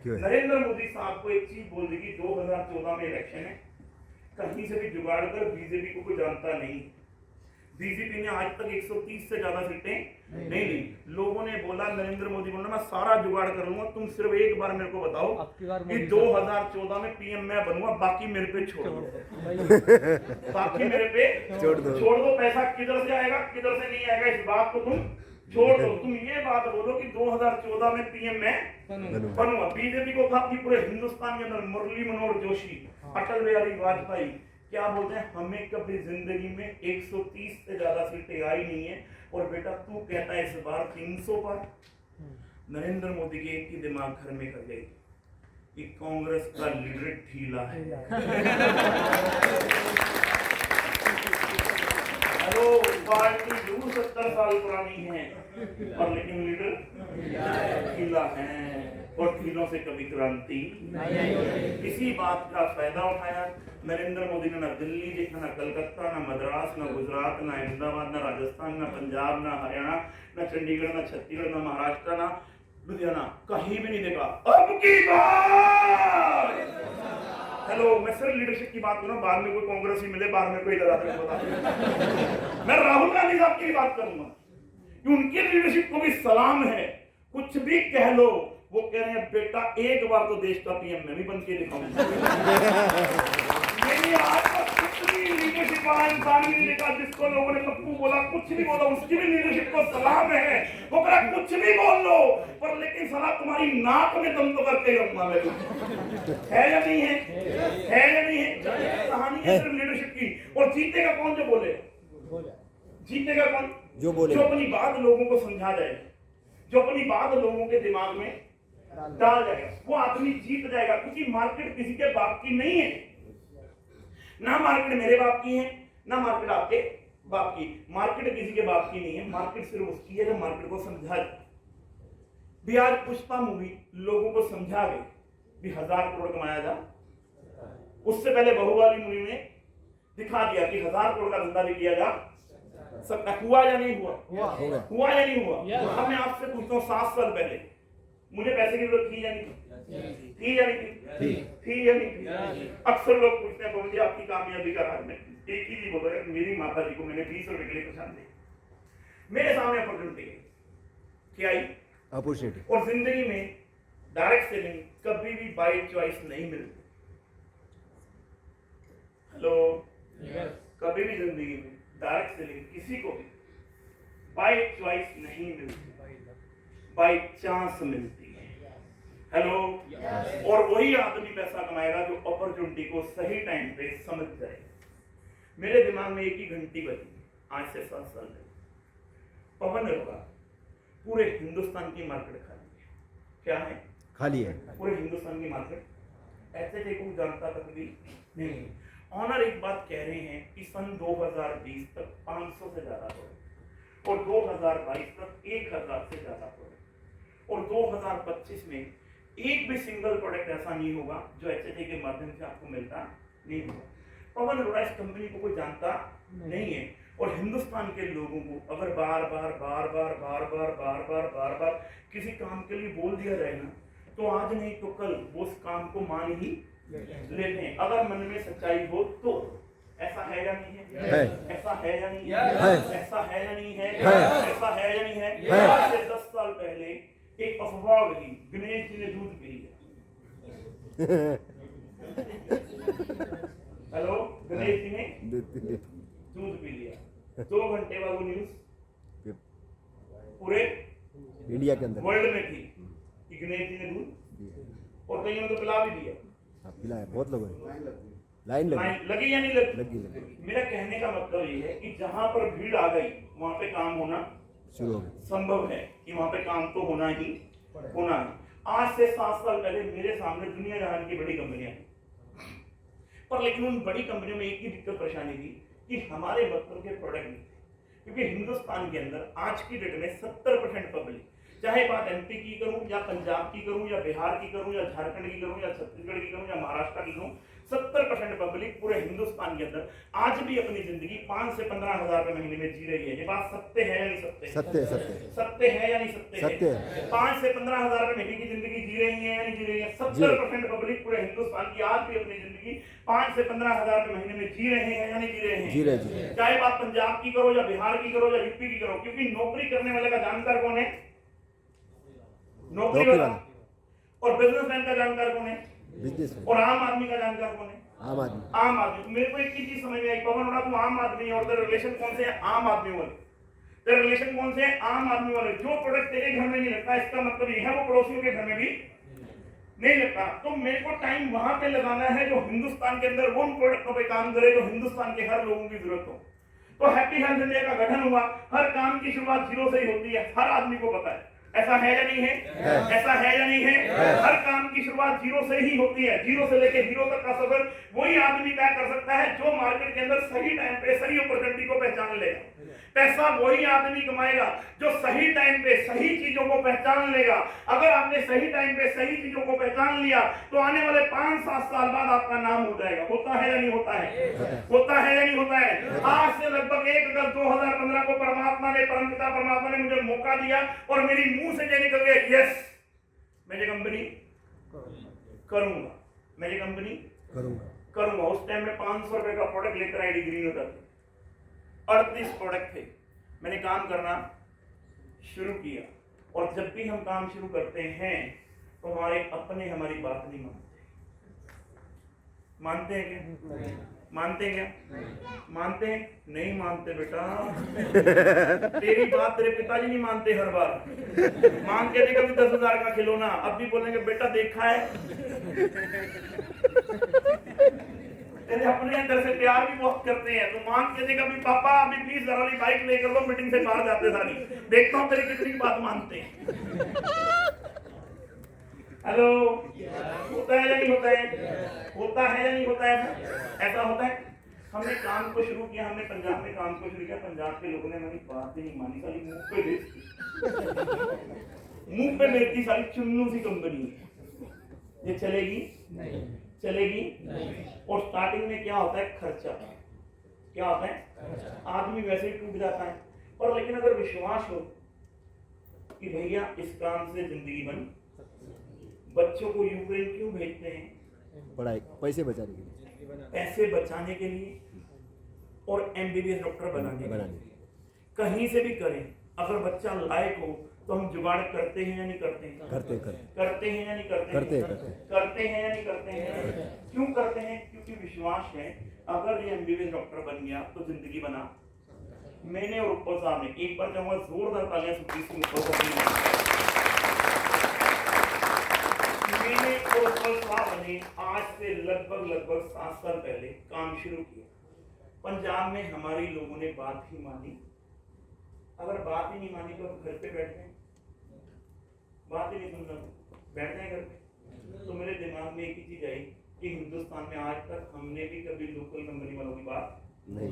क्यों। नरेंद्र मोदी साहब को एक चीज बोल दी कि 2014 में इलेक्शन है, कहीं से भी जुगाड़ कर बीजेपी को कोई जानता नहीं। बीजेपी ने आज तक 130 से ज्यादा सीटें नहीं ली। लोगों ने बोला, नरेंद्र मोदी बोला मैं सारा जुगाड़ कर लूंगा, तुम सिर्फ एक बार मेरे को बताओ कि 2014 में पीएम मैं बनूंगा, बाकी मेरे पे छोड़ दो। बाकी मेरे पे छोड़ दो। पैसा किधर से आएगा किधर से नहीं आएगा इस बात को तुम छोड़ दो। तुम ये बात बोलो कि 2014 में पीएम मैं बनूंगा। बीजेपी को था कि पूरे हिंदुस्तान के अंदर मुरली मनोहर जोशी, अटल बिहारी वाजपेयी क्या बोलते हैं, हमें कभी जिंदगी में 130 से ज्यादा सीटें आई नहीं है, और बेटा तू कहता है इस बार 300 पर। नरेंद्र मोदी के एक ही दिमाग घर में कर गई कि कांग्रेस का लीडर ढीला है। हेलो, पार्टी जरूर 70 साल पुरानी है, और लेकिन लीडर ढीला है। और ढीलों से कभी क्रांति किसी बात का फायदा उठाया। नरेंद्र मोदी ने ना दिल्ली देखा, ना कलकत्ता, ना मद्रास, ना गुजरात, ना अहमदाबाद, ना राजस्थान, ना पंजाब, ना हरियाणा, ना चंडीगढ़, ना छत्तीसगढ़, ना महाराष्ट्र, ना लुधियाना, कहीं भी नहीं देखा। अब की बात, हेलो, मैं सिर्फ लीडरशिप की बात करूं, बाद में कोई कांग्रेस ही मिले, बाद में कोई लगा बता। मैं राहुल गांधी साहब की बात करूंगा कि उनकी लीडरशिप को भी सलाम है। कुछ भी कह लो, वो कह रहे हैं बेटा एक बार तो देश का पीएम मैं भी बन के दिखाऊंगा। मेरी आज तक कुछ भी लीडरशिप वाला इंसान भी नहीं देखा जिसको लोगों ने पप्पू बोला, कुछ भी बोला, उसकी भी लीडरशिप को सलाम है। वो कह रहा कुछ भी बोल लो, पर लेकिन सलाह तुम्हारी नाक में दम तो करके रहूंगा मैं। है या नहीं है? है या नहीं है? कहानी है सिर्फ लीडरशिप की। और जीतेगा कौन? जो बोले। जीतेगा कौन? जो बोले, जो अपनी बात लोगों को समझा जाए, जो अपनी बात लोगों के दिमाग में डाल जाएगा, वो आदमी जीत जाएगा। क्योंकि मार्केट किसी के बाप की नहीं है, ना मार्केट मेरे बाप की है, ना मार्केट आपके बाप की। मार्केट किसी के बाप की नहीं है, मार्केट सिर्फ उसकी है जो मार्केट को समझा जाए। भी आज पुष्पा मूवी लोगों को समझा गई भी 1000 करोड़ कमाया जा। उससे पहले बहुवाली मूवी में दिखा दिया कि 1000 करोड़ का धंधा भी किया जा सकता। हुआ या नहीं हुआ? हुआ या नहीं हुआ? अब मैं आपसे पूछता हूँ, 7 साल पहले मुझे पैसे की जरूरत थी या नहीं थी? या नहीं थी? थी या नहीं थी? अक्सर लोग पूछते हैं पवन जी आपकी कामयाबी का राज। में एक ही चीज बोल रहा है, मेरी माता जी को मैंने 20 रुपए के लिए पहचान दी। मेरे सामने अपॉर्चुनिटी क्या आई? अपॉर्चुनिटी। और जिंदगी में डायरेक्ट सेलिंग कभी भी बाय चॉइस नहीं मिलती। हेलो, कभी भी जिंदगी में डायरेक्ट सेलिंग किसी को भी बाय चॉइस नहीं मिलती, बाय चांस मिलती है। हेलो, और वही आदमी पैसा कमाएगा जो अपॉर्चुनिटी को सही टाइम पे समझ जाए। मेरे दिमाग में एक ही घंटी बजी आज से 7 साल पहले। पवन अरोड़ा पूरे हिंदुस्तान की मार्केट खाली है। क्या है? खाली है पूरे हिंदुस्तान की मार्केट। ऐसे को जानता तक भी नहीं। ऑनर एक बात कह रहे हैं कि सन 2020 तक 500 से ज्यादा प्रोडक्ट और 2022 तक 1000 से ज्यादा प्रोडक्ट और 2025 में एक भी सिंगल प्रोडक्ट ऐसा नहीं होगा जो एचएचए के माध्यम से आपको मिलता नहीं होगा। पवन अरोड़ा इस कंपनी को कोई जानता नहीं है। और हिंदुस्तान के लोगों को अगर बार बार किसी काम के लिए बोल दिया जाए ना, तो आज नहीं तो कल वो उस काम को मान ही लेते हैं, अगर मन में सच्चाई हो तो। ऐसा है या नहीं है? ऐसा है या नहीं है? ऐसा है या नहीं है? ऐसा है या नहीं है? आज से 10 साल पहले एक अफवाह हुई, गणेश जी ने दूध पी लिया। हेलो, गणेश जी ने दूध पी लिया। 2 घंटे बाद वो न्यूज पूरे इंडिया के अंदर वर्ल्ड में थी कि गणेश जी ने दूध, और कईयों ने तो पिला भी दिया। पिलाया, बहुत लोगों ने लाइन लगी या नहीं लगी? मेरा कहने का मतलब ये है कि जहां पर भीड़ आ गई वहां पे काम होना शुरू हो गया। संभव है कि वहां पे काम तो होना ही होना है। आज से 7 साल पहले मेरे सामने दुनिया जहान की बड़ी कंपनियां, पर लेकिन उन बड़ी कंपनियों में एक ही दिक्कत परेशानी थी कि हमारे मतलब के प्रोडक्ट नहीं थे। क्योंकि हिंदुस्तान के अंदर आज की डेट में 70% पब्लिक, चाहे बात एमपी की करूं या पंजाब की करूं या बिहार की करूं या झारखंड की करूं या छत्तीसगढ़ की करूं या महाराष्ट्र की करूं, 70% पब्लिक पूरे हिंदुस्तान के अंदर आज भी अपनी जिंदगी 5 से 15 हजार रुपए महीने में जी रही है। ये बात सत्य है या नहीं सत्य? सत्य सत्य है या नहीं सत्य? सत्य है। 5 से 15 हजार रुपए महीने की जिंदगी जी रही है या नहीं जी रही है? 70% पब्लिक पूरे हिंदुस्तान की आज भी अपनी जिंदगी 5 से 15 हजार रुपए महीने में जी रहे हैं या नहीं जी रहे हैं? जी रहे। चाहे बात पंजाब की करो या बिहार की करो या यूपी की करो, क्योंकि नौकरी करने वाले का जानकार कौन है? नौकरी वाला। और बिजनेसमैन का जानकार कौन है? बिजनेसमैन। और आम आदमी का जानकार कौन है? आम आदमी। आम आदमी। मेरे को एक ही चीज समझ में आई, पवन अरोड़ा तुम आम आदमी और तेरे रिलेशन कौन से है? आम आदमी वाले। तेरे रिलेशन कौन से है? आम आदमी वाले। जो प्रोडक्ट तेरे घर में नहीं लगता, इसका मतलब ये है वो पड़ोसियों के घर में भी नहीं लगता। तो मेरे को टाइम वहां पे लगाना है जो हिंदुस्तान के अंदर उन प्रोडक्टों पे काम करे जो हिंदुस्तान के हर लोगों की जरूरत हो। तो हैप्पी हेल्थ इंडिया का गठन हुआ। हर काम की शुरुआत 0 से ही होती है, हर आदमी को पता है। ऐसा है या नहीं है? ऐसा है या नहीं है? हर काम की शुरुआत 0 से ही होती है। 0 से लेके हीरो तक का सफर वही आदमी तय कर सकता है जो मार्केट के अंदर सही टाइम पे सही अपॉर्चुनिटी को पहचान लेगा। पैसा वही आदमी कमाएगा जो सही टाइम पे सही चीजों को पहचान लेगा। अगर आपने सही टाइम पे सही चीजों को पहचान लिया तो आने वाले 5-7 साल बाद आपका नाम हो जाएगा। होता है या नहीं होता है? होता है या नहीं होता है? आज से लगभग 1 अगस्त 2015 को परमात्मा ने, परमपिता परमात्मा ने मुझे मौका दिया और मेरी मुंह से ये निकल गया, यस मैं ये कंपनी करूंगा, मैं ये कंपनी करूंगा। उस टाइम में 500 रुपए का प्रोडक्ट लेकर आई डिग्री होता था, 38 प्रोडक्ट थे। मैंने काम करना शुरू किया और जब भी हम काम शुरू करते हैं तो हमारे अपने हमारी बात नहीं मानते हैं क्या? मानते हैं क्या? मानते हैं? नहीं मानते बेटा। तेरी बात तेरे पिताजी नहीं मानते। हर बार मांग के देगा 10,000 का खिलौना, अब भी बोलेंगे बेटा देखा है। तेरे अपने अंदर से प्यार भी बहुत करते हैं, तो मांग के देगा भी पापा अभी 20,000 वाली बाइक लेकर लो, मीटिंग से बाहर जाते सारी, देखता हूँ तेरी कितनी बात मानते हैं। हेलो, होता है या नहीं होता है? होता है या नहीं होता है? ऐसा होता है। हमने काम को शुरू किया, हमने पंजाब में काम को शुरू किया, पंजाब के लोगों ने हमारी बात ही नहीं मानी, साली मुंह पे बेचती, मुंह पे बेचती, साली चुन्नू सी कंपनी है, ये चलेगी नहीं, चलेगी नहीं। और स्टार्टिंग में क्या होता है? खर्चा। क्या होता है? आदमी वैसे ही टूट जाता है, और लेकिन अगर विश्वास हो कि भैया इस काम से जिंदगी बन, बच्चों को यूक्रेन क्यों भेजते हैं? पढ़ाई, पैसे बचाने के लिए, पैसे बचाने के लिए और एमबीबीएस डॉक्टर बनाने के लिए। कहीं से भी करें, अगर बच्चा लायक हो तो हम जुगाड़ करते हैं या नहीं करते हैं? करते हैं या नहीं करते हैं? करते हैं या नहीं करते हैं? क्यों करते हैं? क्योंकि विश्वास है अगर ये एमबीबीएस डॉक्टर बन गया तो जिंदगी बना। मैंने और ऊपर साहब ने, एक बार चाहूंगा जोरदार तालियां सुप्रीत सिंह ऊपर साहब, मैंने और ऊपर साहब ने आज से लगभग 7 साल पहले काम शुरू किया। पंजाब में हमारी लोगों ने बात ही मानी। अगर बात ही नहीं मानी तो घर पे बैठ गए, बात ही नहीं सुनना, बैठ जाए घर पे। तो मेरे दिमाग में एक ही चीज आई कि हिंदुस्तान में आज तक हमने भी कभी लोकल कंपनी वालों की बात नहीं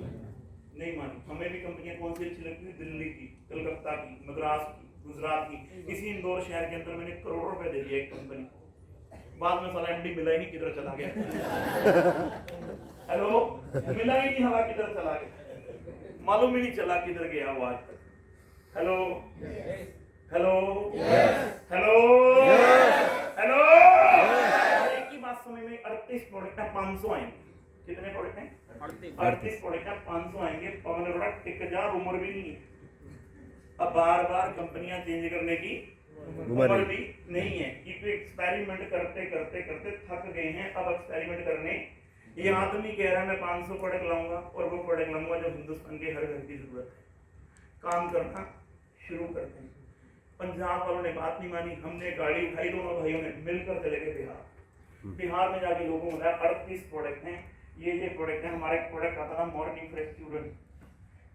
मानी। हमें भी कंपनियां कौन सी अच्छी लगती थी? दिल्ली की, कलकत्ता की, मद्रास की, गुजरात की। इसी इंदौर शहर के अंदर मैंने करोड़ों रुपए दे दिया एक कंपनी को, बाद में साला एमडी मिला ही नहीं, किधर चला गया। हेलो, मिला ही नहीं, हवा किधर चला गया, मालूम ही नहीं चला किधर गया वो आज तक। हेलो हेलो हेलो हेलो, एक ही बात समझ में, 38 प्रोडक्ट है, 500 आएंगे। कितने प्रोडक्ट हैं? 38 प्रोडक्ट है, 500 आएंगे। पवन अरोड़ा टिक जा, उम्र भी नहीं है, अब बार कंपनियां चेंज करने की उम्र भी नहीं है, क्योंकि एक्सपेरिमेंट करते करते करते थक गए हैं। अब एक्सपेरिमेंट करने, ये आदमी कह रहा है मैं 500 प्रोडक्ट लाऊंगा और वो प्रोडक्ट लाऊंगा जो हिंदुस्तान के हर घर की जरूरत है। काम करना शुरू करते हैं। पंजाब वालों ने बात नहीं मानी, हमने गाड़ी उठाई, दोनों भाइयों ने मिलकर चले गए बिहार। बिहार में जाके लोगों को बताया 38 प्रोडक्ट हैं, ये प्रोडक्ट है। हमारा एक प्रोडक्ट आता था मॉर्निंग फ्रेश स्टूडेंट,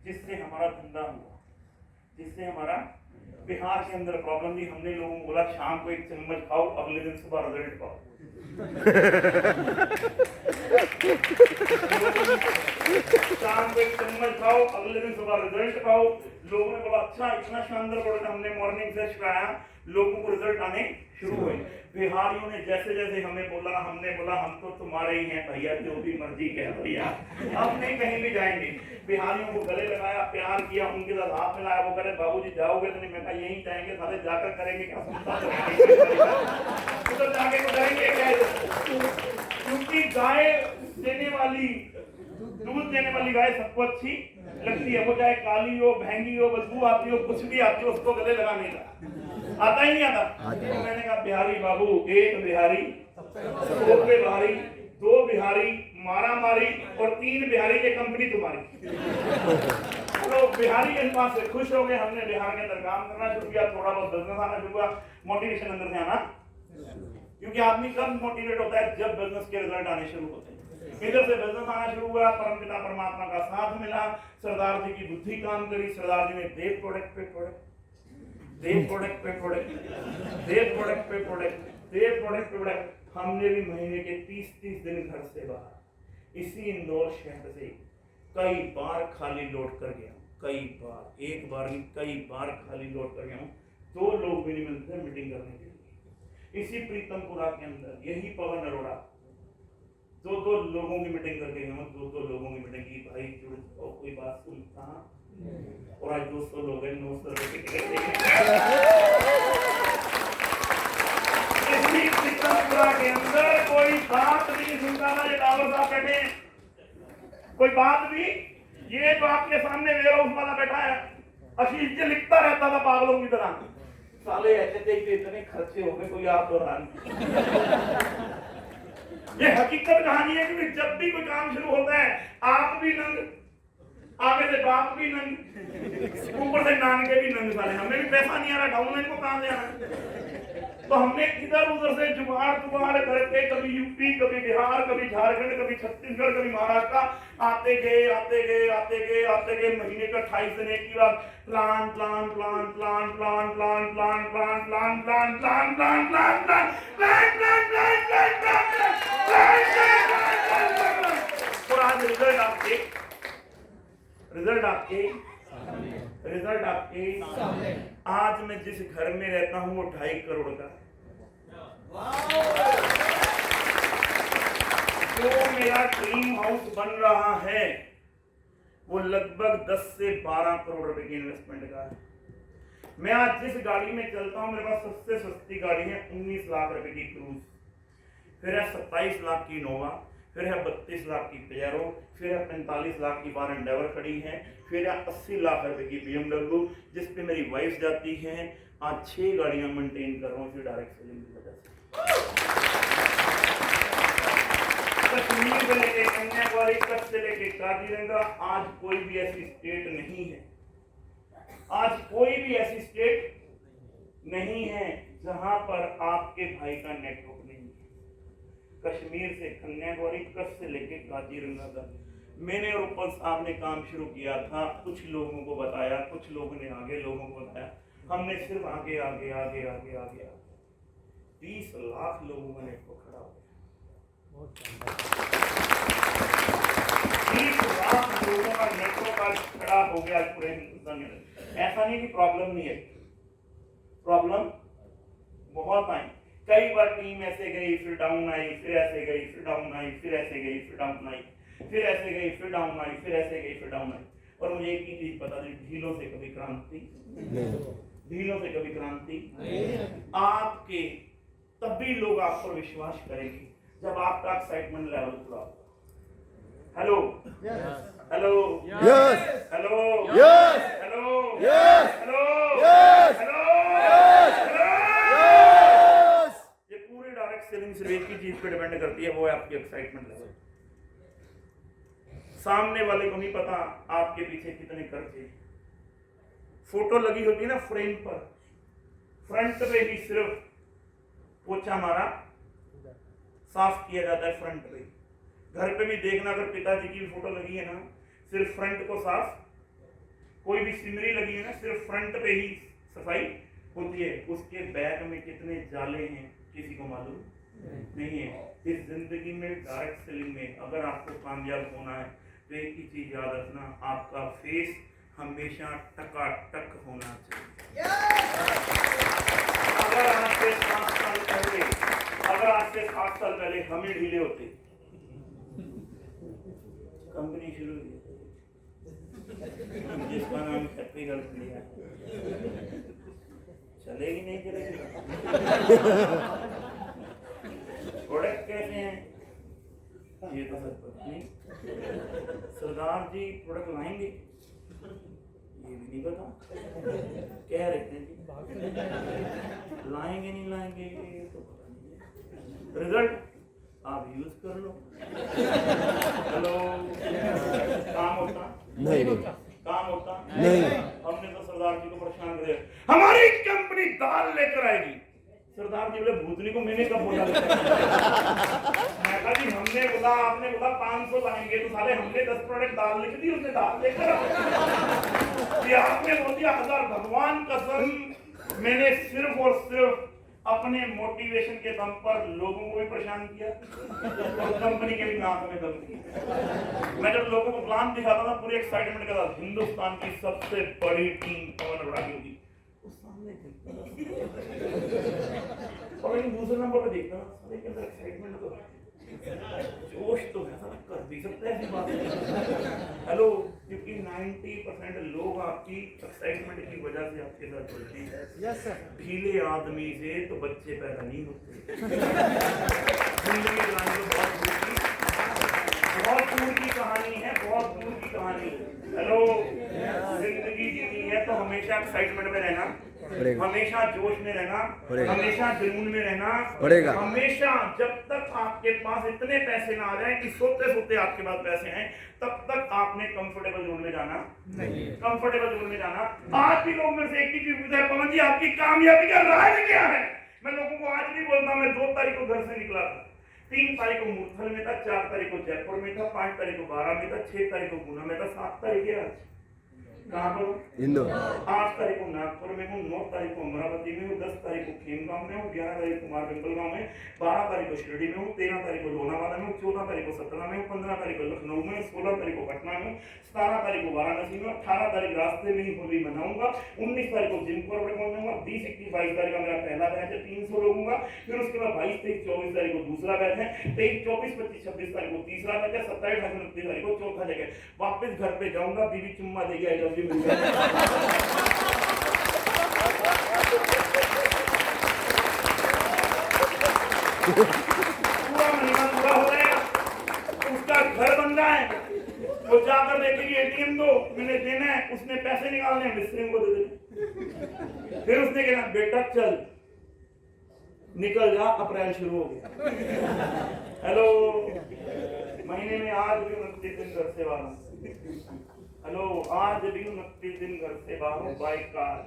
जिससे हमारा धंधा हुआ, जिससे हमारा बिहार के अंदर प्रॉब्लम थी। हमने लोगों को बोला शाम को 1 चम्मच खाओ, अगले दिन सुबह रिजल्ट पाओ। शाम को 1 चम्मच खाओ, अगले दिन सुबह रिजल्ट पाओ। लोगों ने बोला अच्छा, इतना शानदार प्रोडक्ट हमने मॉर्निंग फ्रेश कराया, लोगों को रिजल्ट आने शुरू हुए। बिहारियों ने जैसे जैसे हमें बोला, हमने बोला हम तो तुम्हारे ही हैं भैया, जो भी मर्जी कह भैया, हम नहीं कहीं भी जाएंगे। बिहारियों को गले लगाया, प्यार किया, उनके साथ हाथ मिलाया। वो कह बाबूजी जाओगे तो नहीं? मैं कहा यहीं जाएंगे, साले जाकर करेंगे क्या, उधर जाके तो जाएंगे क्या? क्योंकि गाय देने वाली, दूध देने वाली गाय सबको अच्छी लगती है, वो चाहे काली हो, भैंगी हो, बदबू आती हो, कुछ भी आती हो, उसको गले लगाने का आता ही नहीं आता। तो मैंने कहा बिहारी बाबू, 1 बिहारी 2 बिहारी 2 बिहारी मारा मारी और 3 बिहारी की कंपनी तुम्हारी। तो बिहारी के पास से खुश हो गए। हमने बिहार के अंदर काम करना शुरू किया, थोड़ा बहुत बिजनेस आना शुरू हुआ, मोटिवेशन अंदर से आना, क्योंकि आदमी कब मोटिवेट होता है? जब बिजनेस के रिजल्ट आने शुरू होते हैं। इधर से बिजनेस आना शुरू हुआ, परमपिता परमात्मा का साथ मिला, सरदार जी की बुद्धि काम करी। सरदार जी ने देव प्रोडक्ट पे प्रोडक्ट, देव प्रोडक्ट पे प्रोडक्ट, देव प्रोडक्ट पे प्रोडक्ट, देव प्रोडक्ट पे प्रोडक्ट। हमने भी महीने के 30-30 दिन घर से बाहर, इसी इंदौर शहर से कई बार खाली लौट कर गया। कई बार, एक बार नहीं कई बार खाली लौट कर गया हूँ। 2 लोग भी नहीं मिलते मीटिंग करने के लिए। इसी प्रीतमपुरा के अंदर यही पवन अरोड़ा 2 लोगों की मीटिंग करके गया हूँ। 2 लोगों की मीटिंग की, भाई जुड़ जाओ, कोई बात सुन कहाँ। और आज 200 लोग हैं, 900 रुपए की टिकट इसी प्रीतमपुरा के अंदर कोई बात नहीं सुनता ना। ये डावर साहब बैठे हैं, कोई बात भी, ये तो आपके सामने वेयर हाउस वाला बैठा है, आशीष जी लिखता रहता था पागलों की तरह। साले ऐसे थे कि इतने खर्चे हो गए, कोई आप दौरान। ये हकीकत कहानी है कि जब भी कोई काम शुरू होता है, आप भी नंग, आगे से बाप भी नंग, ऊपर से नानके भी नंग। साले हमें भी पैसा नहीं आ रहा, डाउनलाइन को कहां से आना। तो हमने इधर उधर से जुगाड़ करके कभी यूपी, कभी बिहार, कभी झारखंड, कभी छत्तीसगढ़, कभी महाराष्ट्र आते गए। महीने का 28 दिन की बार प्लान और आज रिजल्ट आपके आज मैं जिस घर में रहता हूँ वो 2.5 करोड़ का है। जो मेरा ड्रीम हाउस बन रहा है वो लगभग 10 से 12 करोड़ रुपए की इन्वेस्टमेंट का है। मैं आज जिस गाड़ी में चलता हूँ, मेरे पास सबसे सस्ती गाड़ी है 19 लाख रुपए की क्रूज, फिर है 27 लाख की इनोवा, फिर है 32 लाख की पेरो, फिर है 45 लाख की बार एंडेवर खड़ी है, फिर है 80 लाख रुपए की BMW जिस पे मेरी वाइफ जाती है। आज 6 गाड़ियां मेंटेन कर रहा हूँ डायरेक्ट सेलिंग की वजह से। कश्मीर से लेके कन्याकुमारी, कच्छ से लेके काजीरंगा, आज कोई भी ऐसी स्टेट नहीं है, आज कोई भी ऐसी स्टेट नहीं है जहां पर आपके भाई का नेटवर्क नहीं है। कश्मीर से कन्याकुमारी, कच्छ से लेके काजीरंगा तक मैंने और ऊपर साहब ने काम शुरू किया था। कुछ लोगों को बताया, कुछ लोगों ने आगे लोगों को बताया, हमने सिर्फ आगे 20 लाख लोगों का नेटवर्क खड़ा हो गया। 20 लाख लोगों का नेटवर्क आज खड़ा हो गया पूरे हिंदुस्तान में। ऐसा नहीं कि प्रॉब्लम नहीं है, प्रॉब्लम बहुत आई। कई बार टीम ऐसे गई फिर डाउन आई, फिर ऐसे गई फिर डाउन आई, फिर ऐसे गई फिर डाउन आई, फिर ऐसे गई फिर डाउन आई, फिर ऐसे गई फिर डाउन आई। और मुझे एक ही चीज पता थी, ढीलों से कभी क्रांति, ढीलों से कभी क्रांति। आपके तभी लोग आप पर विश्वास करेंगे जब आपका एक्साइटमेंट लेवल पूरा होगा। हेलो हेलो हेलो हेलो ये पूरी डायरेक्ट सेलिंग सिर्फ एक ही चीज पे डिपेंड करती है, वो है आपकी एक्साइटमेंट लेवल। सामने वाले को नहीं पता आपके पीछे कितने खर्चे। फोटो लगी होती है ना फ्रेम पर, फ्रंट पे ही सिर्फ पोछा मारा, साफ किया जाता है फ्रंट पे। घर पे भी देखना, अगर पिताजी की फोटो लगी है ना, सिर्फ फ्रंट को साफ, कोई भी सिमरी लगी है ना, सिर्फ फ्रंट पे ही सफाई होती है। उसके बैक में कितने जाले हैं किसी को मालूम नहीं है। इस जिंदगी में डायरेक्ट सेलिंग में अगर आपको कामयाब होना है तो एक ही चीज याद रखना, आपका फेस हमेशा टकाटक होना चाहिए। अगर आज से 7 साल पहले हमें ढीले होते, कंपनी शुरू हुई जिसका नाम टेक्निकल इंडिया, चलेगी नहीं चलेगी। प्रोडक्ट कैसे हैं ये तो सब पता नहीं। सरदार जी प्रोडक्ट लाएंगे ये भी नहीं पता, कह रहे थे जी लाएंगे नहीं लाएंगे ये तो पता नहीं। रिजल्ट आप यूज कर लो। हेलो काम होता नहीं, काम होता नहीं। हमने तो सरदार जी को परेशान कर दिया, हमारी कंपनी दाल लेकर आएगी। सरदार जी बोले भूतनी को मैंने कब बोला? मैं कहा जी हमने बोला, आपने बोला 500 लाएंगे, तो साले हमने 10 प्रोडक्ट दाल लिख दी, उसने दाल लेकर ये आपने बोल दिया 1000। भगवान कसम मैंने सिर्फ और सिर्फ अपने मोटिवेशन के दम पर लोगों को भी परेशान किया और कंपनी के भी नाक में दम किया। मैं जब लोगों को प्लान दिखाता था पूरी एक्साइटमेंट के साथ, हिंदुस्तान की सबसे बड़ी टीम पवन अरोड़ा की होगी, उस सामने और लेकिन दूसरे नंबर पे देखता था के अंदर एक्साइटमेंट तो जोश तो है, साला कर भी सकते हैं ऐसी बात। हेलो, क्योंकि 90% लोग आपकी एक्साइटमेंट की वजह से आपके साथ जुड़ते हैं। Yes sir. ढीले आदमी से तो बच्चे पैदा नहीं होते। जिंदगी चलाने को बहुत दूर की कहानी है, बहुत दूर की कहानी। हेलो, जिंदगी जीनी है तो हमेशा एक्साइटमेंट में रहना, हमेशा जोश में रहना, हमेशा जुनून में रहना पड़ेगा। हमेशा जब तक आपके पास इतने पैसे ना आ जाए कि सोते सोते आपके पास पैसे हैं, तब तक आपने कंफर्टेबल जोन में जाना नहीं, कंफर्टेबल जोन में जाना। आज भी लोग में से एक ही चीज पूछता है, पवन जी आपकी कामयाबी का राज क्या है? मैं लोगों को आज भी बोलता हूं, मैं 2 तारीख को घर से निकला था, 3 तारीख को मुरथल में था, 4 तारीख को जयपुर में था, 5 तारीख को बारां में था, 6 तारीख को गुना में था, 7 तारीख है आज कहाँ पर इंदौर, 8 तारीख को नागपुर में हूँ, 9 तारीख को अमरावती में हूँ, 10 तारीख को खेमगांव में हूँ, 11 तारीख को मारगंगल गांव में, 12 तारीख को शिरडी में हूँ, 13 तारीख को लोनावाला में हूँ, 14 तारीख को सतना में हूँ, 15 तारीख को लखनऊ में, 16 तारीख को पटना में, 17 तारीख को वाराणसी में, 18 तारीख रास्ते में ही होली मनाऊंगा, 19 तारीख को जिम कॉर्बेट पहुंचूंगा, 20, 21, 22 तारीख का मेरा पहला बैच है 300 लोगों का, फिर उसके बाद 22, 23, 24 तारीख को दूसरा बैच है, 23, 24, 25, 26 तारीख को तीसरा बैच है, 27, 28, 29 तारीख को चौथा जगह। वापस घर पे जाऊंगा, बीवी चुम्मा देगी, आई लव यू मिल जाएगा। पूरा महीना पूरा हो जाएगा, उसका घर बन रहा है, वो जाकर देखेगी एटीएम दो, मैंने देना है, उसने पैसे निकालने हैं, मिस्त्री को दे देना। फिर उसने कहना बेटा चल निकल जा, अप्रैल शुरू हो गया। हेलो, महीने में आज भी 29 दिन घर से बाहर। हेलो, आज भी 29 दिन घर से बाहर बाइक कार,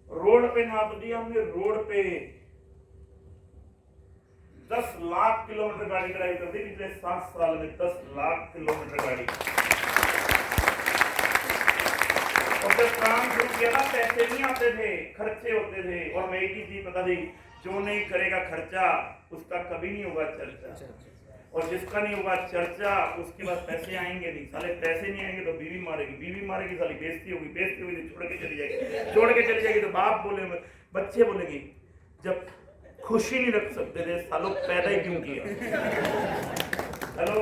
रोड पे नाप दिया हमने, रोड पे 10 लाख किलोमीटर गाड़ी ड्राइव कर दी पिछले 7 साल में, 10 लाख किलोमीटर गाड़ी। और जब काम शुरू किया ना, पैसे नहीं आते थे, खर्चे होते थे, और मैं एक ही चीज बता दी, जो नहीं करेगा खर्चा उसका कभी नहीं होगा चर्चा, और जिसका नहीं होगा चर्चा उसके बाद पैसे आएंगे नहीं। साले पैसे नहीं आएंगे तो बीवी मारेगी, बीवी मारेगी साली बेइज्जती होगी, बेइज्जती होगी तो छोड़ के चली जाएगी, छोड़ के चली जाएगी तो बाप बोले, बच्चे बोलेंगे जब खुशी नहीं रख सकते थे सालों पैदा ही क्यों किया। हेलो,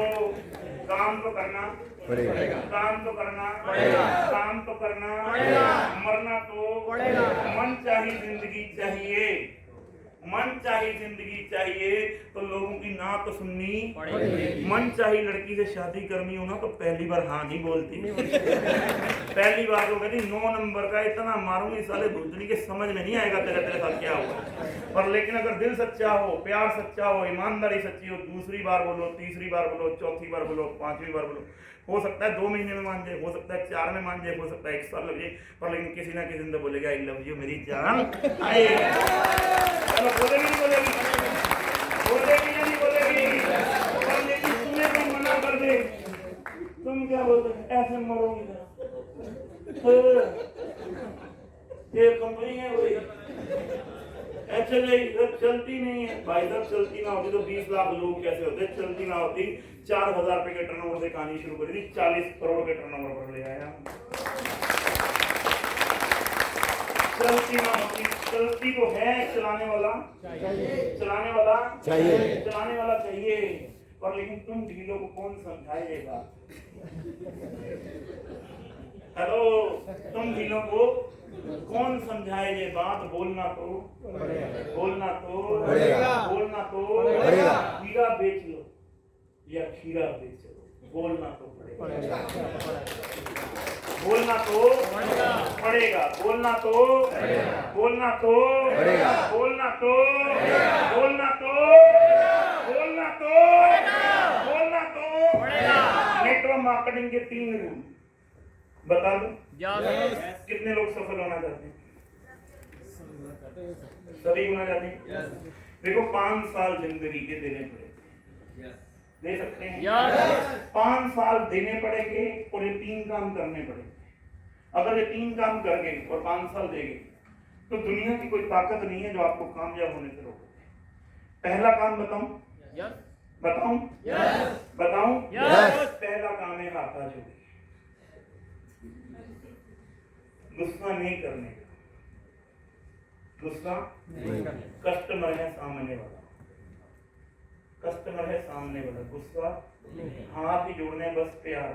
काम तो करना पड़ेगा, काम तो करना पड़ेगा, काम तो करना पड़ेगा, मरना तो पड़ेगा। मन चाहिए जिंदगी चाहिए, मन चाहिए जिंदगी चाहिए तो लोगों की ना तो सुननी पड़ेगी। मन चाहिए लड़की से शादी करनी हो ना तो पहली बार हाँ नहीं बोलती। पहली बार तो कहती 9 नंबर का इतना मारूंगी साले भूतनी के समझ में नहीं आएगा तेरे साथ क्या हुआ। पर लेकिन अगर दिल सच्चा हो, प्यार सच्चा हो, ईमानदारी सच्ची हो, दूसरी बार बोलो, तीसरी बार बोलो, चौथी बार बोलो, 5वीं बार बोलो, हो सकता है 2 महीने में मान जाए, हो सकता है 4 में मान जाए, हो सकता है 1 साल लग जाए, पर लेकिन किसी ना किसी दिन तो बोलेगा आई लव यू मेरी जान। बोलेगी नहीं बोलेगी, बोलेगी या नहीं बोलेगी, पर लेकिन तुम्हें तो मना कर दे, तुम क्या बोलते ऐसे मरोगी। ये कंपनी है वही चलती नहीं है भाई साहब, चलती ना होती तो 20 लाख लोग कैसे होते, चलती ना होती 4000 रुपए के टर्नओवर से कहानी शुरू करी थी, 40 करोड़ के टर्नओवर पर ले आया। चलती ना होती, चलती तो है, चलाने वाला चाहिए, चलाने वाला चाहिए, चलाने वाला चाहिए, पर लेकिन तुम ढीलों को कौन समझाएगा। हेलो, तुम ढीलों को कौन समझाए ये बात, बोलना तो बोलना तो बोलना तो खीरा बेच लो या खीरा बेच लो, बोलना तो पड़ेगा, बोलना तो पड़ेगा, बोलना तो बोलना तो बोलना तो बोलना तो बोलना तो बोलना तो। नेटवर्क मार्केटिंग के 3 रूल बता दो, कितने लोग सफल होना चाहते हैं? सभी होना चाहते हैं। देखो 5 साल जिंदगी के देने पड़ेंगे, दे सकते हैं 5 साल देने पड़ेंगे और ये 3 काम करने पड़ेंगे। अगर ये 3 काम कर गए और 5 साल देंगे तो दुनिया की कोई ताकत नहीं है जो आपको कामयाब होने से रोके। पहला काम बताऊं? बताऊं? बताऊं? पहला काम है हाथाजोड़ी। गुस्सा नहीं करने का। गुस्सा कस्टमर है सामने वाला, कस्टमर है सामने वाला। गुस्सा हाथ ही जोड़ने, बस प्यार।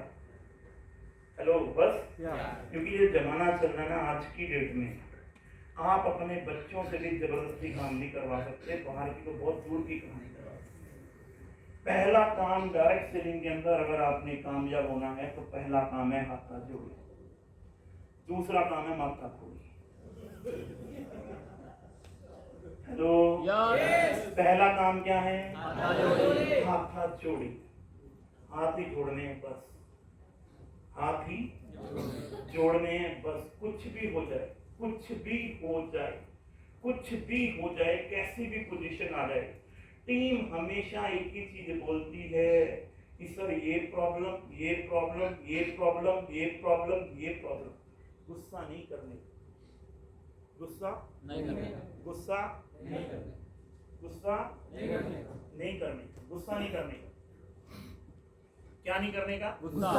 हेलो, बस क्योंकि ये जमाना चल रहा है ना आज की डेट में, आप अपने बच्चों से भी जबरदस्ती काम नहीं करवा सकते, बाहर की तो बहुत दूर की कहानी करवा सकते। पहला काम डायरेक्ट सेलिंग के अंदर अगर आपने कामयाब होना है तो पहला काम है हाथाजोड़ी, दूसरा काम है माथाफोड़ी। हेलो, पहला काम क्या है? हाथाजोड़ी। हाथ ही जोड़ने हैं बस, हाथ ही जोड़ने हैं बस। कुछ भी हो जाए, कुछ भी हो जाए, कुछ भी हो जाए, कैसी भी पोजीशन आ जाए, टीम हमेशा एक ही चीज बोलती है कि सर ये प्रॉब्लम, ये प्रॉब्लम, ये प्रॉब्लम, ये प्रॉब्लम, ये प्रॉब्लम। गुस्सा नहीं करने, गुस्सा नहीं करने, गुस्सा नहीं करने, गुस्सा नहीं करने, नहीं करने, गुस्सा नहीं करने। क्या नहीं करने का? गुस्सा,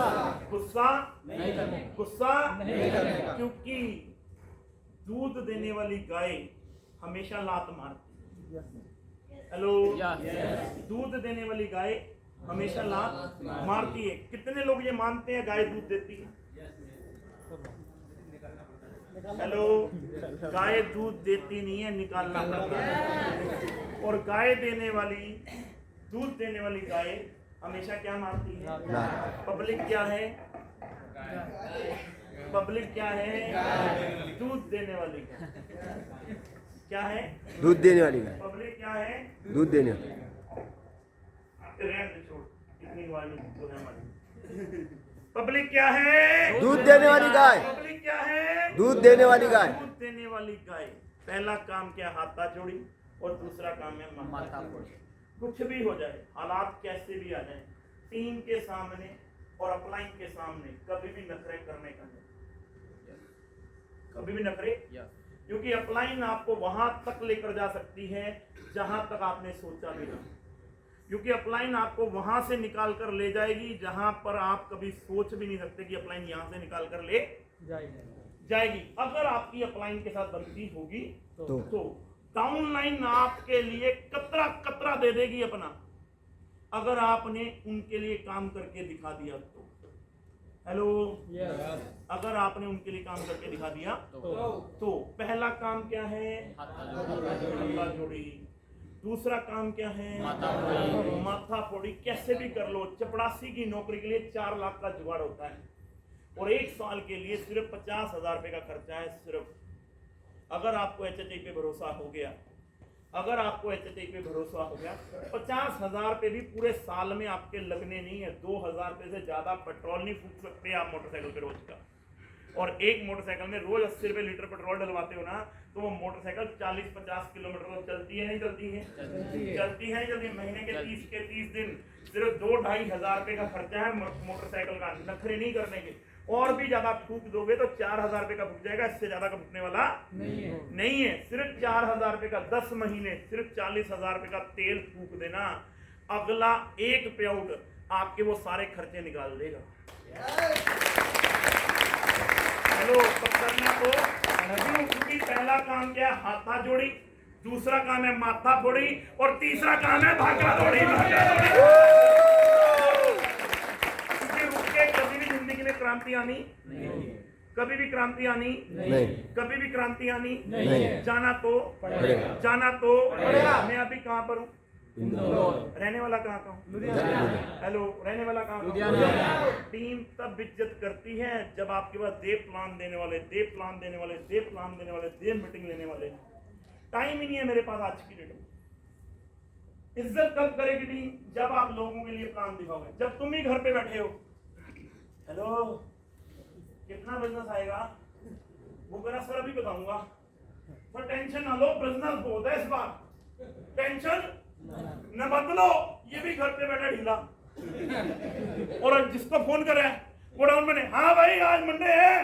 गुस्सा नहीं करने, गुस्सा नहीं करने का। क्योंकि दूध देने वाली गाय हमेशा लात मारती है। हेलो, दूध देने वाली गाय हमेशा लात मारती है। कितने लोग ये मानते हैं गाय दूध देती है? हेलो, गाय दूध देती नहीं है, निकालना पड़ता है। और गाय देने वाली, दूध देने वाली गाय हमेशा क्या मारती है? पब्लिक क्या है? पब्लिक क्या है? दूध देने वाली क्या है? दूध देने वाली गाय। पब्लिक क्या है? दूध देने वाली। पब्लिक क्या है? दूध देने वाली गाय। पब्लिक क्या है? दूध देने वाली गाय। दूध देने वाली गाय। पहला काम क्या? हाथाजोड़ी, और दूसरा काम है माथाफोड़ी। कुछ भी हो जाए, हालात कैसे भी आ जाए, टीम के सामने और अपलाइन के सामने कभी भी नखरे करने का नहीं, कभी भी नखरे। क्योंकि अपलाइन आपको वहां तक लेकर जा सकती है जहां तक आपने सोचा भी नहीं। क्योंकि अपलाइन आपको वहां से निकाल कर ले जाएगी जहां पर आप कभी सोच भी नहीं सकते कि अपलाइन यहां से निकाल कर ले जाएगी। अगर आपकी अपलाइन के साथ बनती होगी तो डाउनलाइन आपके लिए कतरा कतरा दे देगी अपना, अगर आपने उनके लिए काम करके दिखा दिया तो। हेलो, अगर आपने उनके लिए काम करके दिखा दिया तो पहला काम क्या है? हाथाजोड़ी। दूसरा काम क्या है? माथाफोड़ी। कैसे भी कर लो, चपड़ासी की नौकरी के लिए 4 लाख का जुगाड़ होता है और 1 साल के लिए सिर्फ 50,000 रुपए का खर्चा है। सिर्फ अगर आपको HHI पे भरोसा हो गया, अगर आपको HHI पे भरोसा हो गया, 50,000 रुपए भी पूरे साल में आपके लगने नहीं है। 2,000 रुपए से ज्यादा पेट्रोल नहीं फूक सकते आप मोटरसाइकिल पे रोज का। और एक मोटरसाइकिल में रोज 80 रुपए लीटर पेट्रोल डलवाते हो ना, तो वो मोटरसाइकिल 40-50 किलोमीटर तो चलती है नहीं चलती है? चलती है। जल्दी महीने के 30 दिन सिर्फ 2-2.5 हजार रुपए का खर्चा है मोटरसाइकिल का। नखरे नहीं करने के, और भी ज्यादा फूक दोगे तो 4,000 रुपए का फूक जाएगा, इससे ज्यादा का फूकने वाला नहीं है। सिर्फ 4,000 रुपए का 10 महीने सिर्फ 40,000 रुपए का तेल फूक देना, अगला एक पेआउट आपके वो सारे खर्चे निकाल देगा। हेलो, करना तो क्योंकि पहला काम क्या है? हाथाजोड़ी, दूसरा काम है माथाफोड़ी, और तीसरा काम है भागा-दौड़ी। कभी भी जिंदगी में क्रांति आनी नहीं, कभी भी क्रांति आनी नहीं, कभी भी क्रांति आनी नहीं। जाना तो पड़ेगा, जाना तो पड़ेगा। मैं अभी कहाँ पर हूँ? रहने वाला कहाँ का हूँ? हेलो, रहने वाला कहाँ? टीम तब इज्जत करती है जब आपके पास दे प्लान देने वाले, दे प्लान देने वाले, दे प्लान देने वाले, दे मीटिंग लेने वाले। टाइम ही नहीं है मेरे पास आज की डेट में। इज्जत कब करेगी टीम? जब आप लोगों के लिए प्लान दिखाओगे, जब तुम ही घर पे बैठे हो। हेलो, कितना बिजनेस आएगा? वो मेरा सर अभी बताऊंगा, पर टेंशन ना लो, बिजनेस बहुत है इस बार, टेंशन न बदलो। ये भी घर पे बैठा ढीला, और जिसको फोन करे वो डाउन में, हाँ भाई आज मंडे है,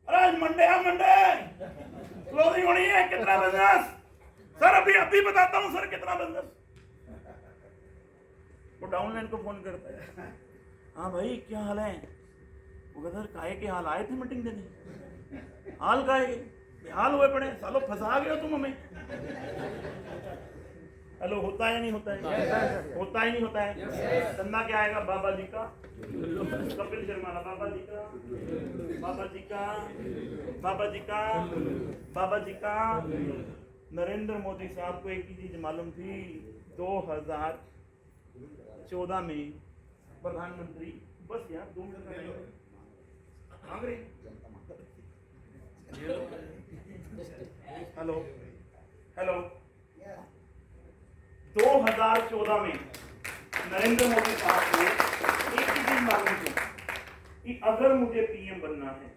अरे आज मंडे है, मंडे क्लोजिंग कितना बिजनेस सर, अभी बताता हूँ सर कितना बिजनेस। वो डाउनलाइन को फोन करता है, हाँ भाई क्या हाल है? वो कहता है काहे के हाल, आए थे मीटिंग देने, हाल काहे के हाल हुए पड़े, सालो फंसा गए हो तुम हमें। हेलो, होता है नहीं होता है? होता है नहीं होता है? धंधा क्या आएगा? बाबा जी का, कपिल शर्मा, बाबा जी का, बाबा जी का, बाबा जी का, बाबा जी का। नरेंद्र मोदी साहब को एक ही चीज मालूम थी, 2014 में प्रधानमंत्री, बस यार 2 मिनट मांग रहे। हेलो हेलो, 2014 में नरेंद्र मोदी साहब को एक ही चीज मालूम थी कि अगर मुझे पीएम बनना है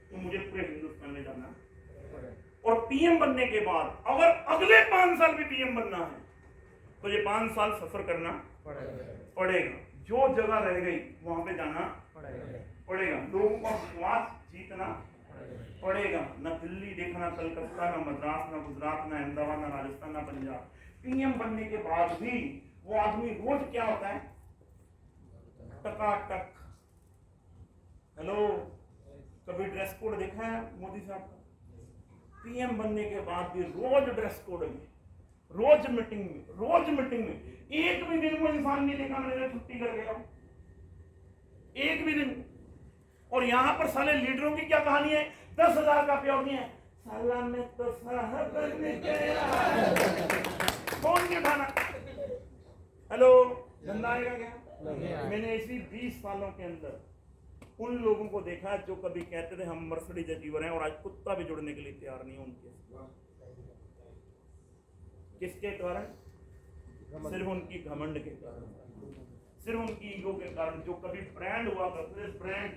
तो मुझे पूरे हिंदुस्तान में जाना है, और पीएम बनने के बाद अगर अगले 5 साल भी पीएम बनना है तो ये 5 साल सफर करना पड़ेगा। जो जगह रह गई वहां पे जाना पड़ेगा, लोगों का विश्वास जीतना पड़ेगा। ना दिल्ली देखना, कलकत्ता, ना मद्रास, ना गुजरात, ना अहमदाबाद, ना राजस्थान, ना पंजाब। पीएम बनने के बाद भी वो आदमी रोज क्या होता है? टकाटक। हेलो, कभी ड्रेस कोड देखा है मोदी साहब का? पीएम बनने के बाद भी रोज ड्रेस कोड में, रोज मीटिंग में, रोज मीटिंग में। एक भी दिन वो इंसान नहीं देखा मैंने छुट्टी कर गया, एक भी दिन। और यहां पर साले लीडरों की क्या कहानी है? 10,000 का प्योर नहीं है, साला में तो साहब ने गया, फोन नहीं उठाना। हेलो, धंधा आएगा क्या? मैंने इसी 20 सालों के अंदर उन लोगों को देखा जो कभी कहते थे हम मर्सिडीज अचीवर हैं, और आज कुत्ता भी जुड़ने के लिए तैयार नहीं उनके। किसके कारण? सिर्फ उनकी घमंड के कारण, सिर्फ उनकी ईगो के कारण। जो कभी ब्रांड हुआ करते थे, ब्रांड,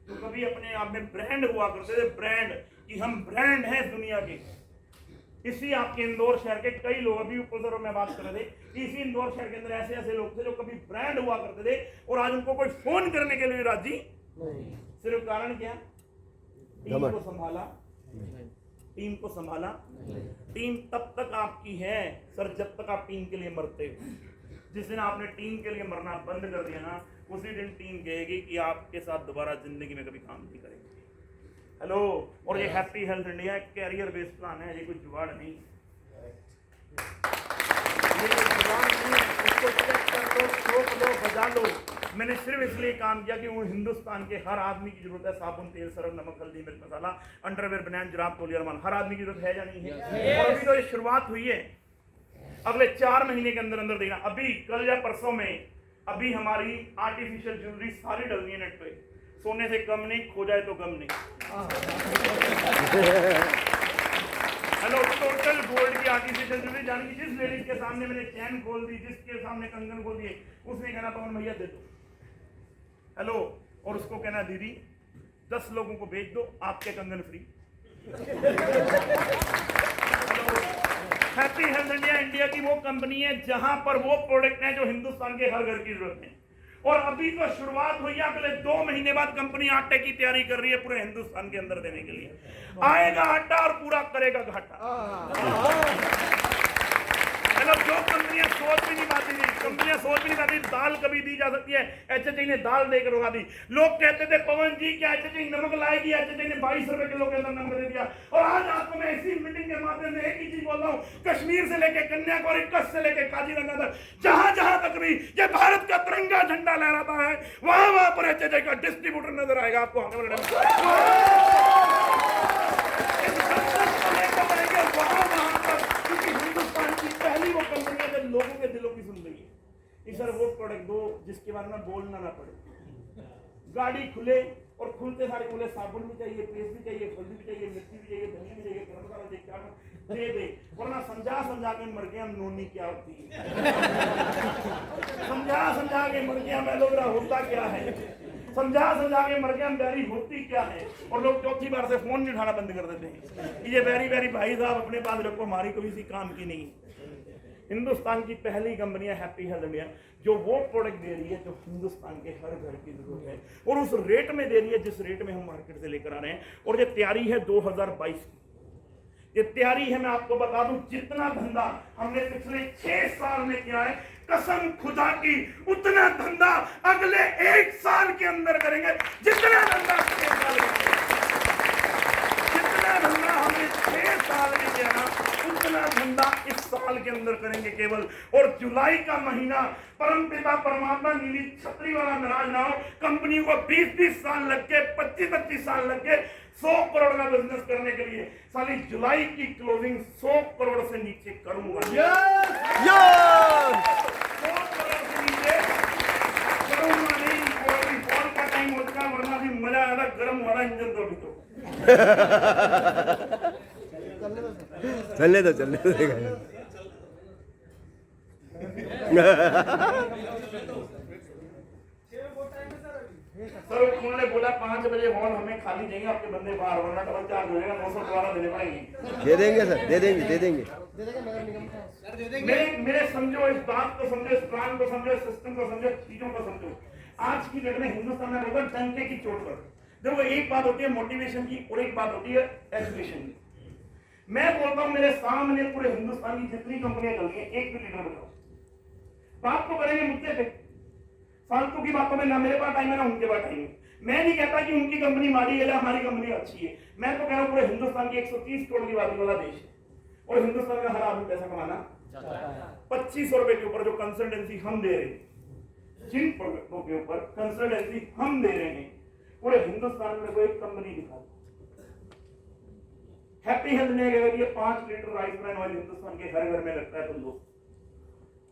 जो कभी अपने आप में ब्रांड हुआ करते थे, ब्रांड, कि हम ब्रांड हैं दुनिया के। इसी आपके इंदौर शहर के कई लोग, अभी ऊपर में बात कर रहे थे, इसी इंदौर शहर के अंदर ऐसे ऐसे लोग थे जो कभी ब्रांड हुआ करते थे, और आज उनको कोई फोन करने के लिए राजी नहीं। सिर्फ कारण क्या? टीम को संभाला, टीम को संभाला। टीम तब तक आपकी है सर जब तक आप टीम के लिए मरते हो। जिस दिन आपने टीम के लिए मरना बंद कर दिया ना, उसी दिन टीम कहेगी कि आपके साथ दोबारा जिंदगी में कभी काम नहीं करेगी। हेलो, और ये happy health India career based plan है, ये कोई जुगाड़ नहीं, ये कोई जुगाड़ नहीं। इसको चेक कर दो, ठोक लो, बजा लो। मैंने सिर्फ इसलिए काम किया कि वो हिंदुस्तान के हर आदमी की जरूरत है। साबुन, तेल, सरफ, नमक, हल्दी, मिर्च मसाला, अंडरवेयर, बनैन, जुराब, तौलिया, रुमाल, हर आदमी की जरूरत है या नहीं है? और अभी तो ये शुरुआत हुई है, अगले 4 महीने के अंदर अंदर देना। अभी कल या परसों में अभी हमारी आर्टिफिशियल ज्वेलरी सारी डलनी है नेट पे, सोने से कम नहीं, खो जाए तो गम नहीं। हेलो, टोटल गोल्ड की आर्टिफिशियल ज्वेलरी, जान की जिस लेडीज के सामने मैंने चैन खोल दी, जिसके सामने कंगन खोल दिए, उसने कहना पवन भैया दे दो। हेलो, और उसको कहना दीदी 10 लोगों को भेज दो, आपके कंगन free. Happy health India India की वो कंपनी है जहां पर वो प्रोडक्ट है जो हिंदुस्तान के हर घर की जरूरत है। और अभी तो शुरुआत हुई है, अगले 2 महीने बाद कंपनी आटे की तैयारी कर रही है पूरे हिंदुस्तान के अंदर देने के लिए। आएगा आटा और पूरा करेगा घाटा। हेलो, जो कंपनियां सोच भी नहीं पाती थी, कंपनियां सोच भी नहीं पाती दाल कभी दी जा सकती है, एचएचआई ने दाल देकर रोका दी। लोग कहते थे पवन जी क्या एचएचआई नमक लाएगी, एचएचआई ने 22 रुपए किलो के अंदर नमक दे दिया। और आज आपको मैं इसी मीटिंग के माध्यम से एक ही चीज बोल रहा हूँ, कश्मीर से लेकर कन्याकुमारी, कच्छ से लेकर काजीरंगा तक, जहां जहां तक भी ये भारत का तिरंगा झंडा लहराता है, वहां वहां पर एचएचआई का डिस्ट्रीब्यूटर नजर आएगा आपको। पहली वो कंपनी है जो लोगों के दिलों की सुन रही है। सर वो प्रोडक्ट दो जिसके बारे में बोलना ना पड़े। गाड़ी खुले और खुलते सारे बोले साबुन भी चाहिए, पेस्ट भी चाहिए, हल्दी भी चाहिए, मिर्ची भी चाहिए, धनिया भी चाहिए, गरम मसाला चाहिए, क्या दे दे। वरना समझा के मर गया हम नोनी क्या होती है, समझा के मर गया मैं लोग होता क्या है, समझा के मर गया हम बैरी होती क्या है। और लोग चौथी बार से फोन नहीं उठाना बंद कर देते हैं कि ये बैरी भाई साहब अपने पास रखो, हमारी कोई सी काम की नहीं। हिंदुस्तान की पहली कंपनी है हैप्पी हेल्थ इंडिया, जो वो प्रोडक्ट दे रही है जो हिंदुस्तान के हर घर की जरूरत है, और उस रेट में दे रही है जिस रेट में हम मार्केट से लेकर आ रहे हैं। और ये तैयारी है 2022 की। ये तैयारी है। मैं आपको बता दूं, जितना धंधा हमने पिछले 6 साल में किया है, कसम खुदा की उतना धंधा अगले 1 साल के अंदर करेंगे। जितना धंधा 6 साल में, जितना धंधा हमने 6 साल में किया ना, उतना धंधा इस साल के अंदर करेंगे केवल। और जुलाई का महीना परमपिता परमात्मा नीली छतरी वाला नाराज ना हो, कंपनी को 20-20 साल लग के, 25-25 साल लग के 100 करोड़ का बिजनेस करने के लिए, साली जुलाई की क्लोजिंग 100 करोड़ से नीचे करूंगा। 100 करोड़ से नीचे करूंगा नहीं। और बॉल का टाइम हो चुका, वरना भी मजा आया था, गर्म हो रहा इंजन तो अभी तो। चलने दो सर उन्होंने बोला 5 बजे हॉल हमें खाली चाहिए, आपके बंदे बाहर, वरना डबल चार्ज हो जाएगा, 900 दोबारा देने पड़ेंगे। दे देंगे सर, दे देंगे। मेरे समझो, इस बात को समझो, इस प्लान को समझो, सिस्टम को समझो, चीजों को समझो। आज की डेट में हिंदुस्तान में होगा डंके की चोट पर। देखो एक बात होती है मोटिवेशन की और एक बात होती है एजुकेशन की। मैं बोलता हूं मेरे सामने पूरे हिंदुस्तान की जितनी कंपनियां चल रही हैं, एक भी लीडर बताओ। बात तो करेंगे मुद्दे पे, फालतू की बातों में ना मेरे पास टाइम है ना उनके पास टाइम है। मैं नहीं कहता कि उनकी कंपनी माड़ी है या हमारी कंपनी अच्छी है। मैं तो कह रहा हूं पूरे हिंदुस्तान की 130 करोड़ की आबादी वाला देश है और हिंदुस्तान का हर आदमी पैसा कमाना चाहता है। 2500 रुपए के ऊपर जो कंसल्टेंसी हम दे रहे हैं, जिन प्रोडक्टों के ऊपर कंसल्टेंसी हम दे रहे हैं, पूरे हिंदुस्तान में कोई कंपनी दिखा। हैप्पी हेल्थ ने अगर ये 5 litre rice brand oil Hindustan के हर घर में लगता है तो लो,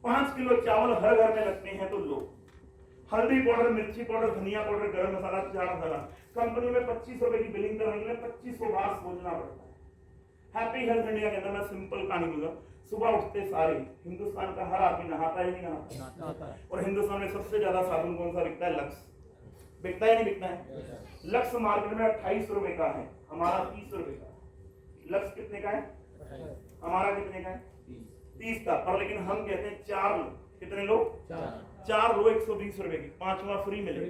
5 किलो चावल हर घर में लगते हैं तो लो, हल्दी पाउडर, मिर्ची पाउडर, धनिया पाउडर, गरम मसाला, चाट मसाला, कंपनी में 25 रुपए की बिलिंग करने के लिए 2500 बार सोचना पड़ता है। हैप्पी हेल्थ इंडिया के अंदर मैं सिंपल कहानी बोलूंगा, सुबह उठते सारे हिंदुस्तान का हर आदमी नहाता है नहीं नहाता, और हिंदुस्तान में सबसे ज्यादा साबुन कौन सा बिकता है? लक्स। बिकता है नहीं बिकता है? लक्स मार्केट में 28 रुपए का है, हमारा 30 रुपए का। लक्स कितने का है? हमारा कितने का है? 30 का। पर लेकिन हम कहते हैं 4 लो। कितने लो? 4 लो 120 रुपए की, 5वां फ्री मिले।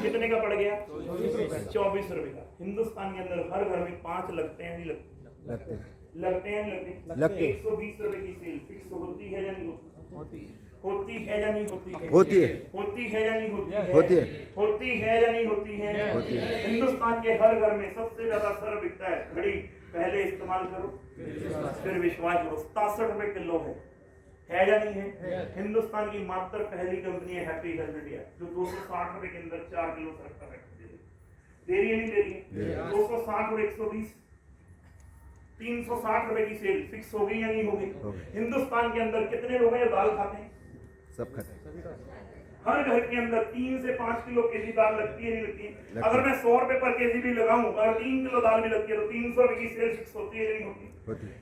कितने का पड़ गया? 24 रुपए का। हिंदुस्तान के अंदर हर घर में 5 लगते हैं नहीं लगते? लगते हैं नहीं लगते? 120 रुपए की सेल फिक्स होती है या नहीं होती? होती है या नहीं होती है? होती है। होती है या नहीं होती है? होती है। होती है या नहीं होती है? होती है। हिंदुस्तान के हर घर में सबसे ज्यादा सर बिकता है घड़ी। पहले इस्तेमाल करो फिर विश्वास करो। 67 रुपए किलो है या नहीं है? हिंदुस्तान की मात्र पहली कंपनी है हैप्पी हेल्थ इंडिया, जो 260 रुपए के अंदर 4 किलो सर का दे रही है नहीं दे रही है? 260 और 120 360 रुपए की सेल फिक्स हो गई या नहीं हो गई? हिंदुस्तान के अंदर कितने लोग हैं जो दाल खाते हैं? सब खाते हैं। हर घर के अंदर 3 से 5 किलो केजी दाल लगती है नहीं लगती है? अगर मैं 100 रुपए पर केजी भी लगाऊं, अगर 3 किलो दाल भी लगती है तो 300 रुपए की सेल फिक्स होती है नहीं होती?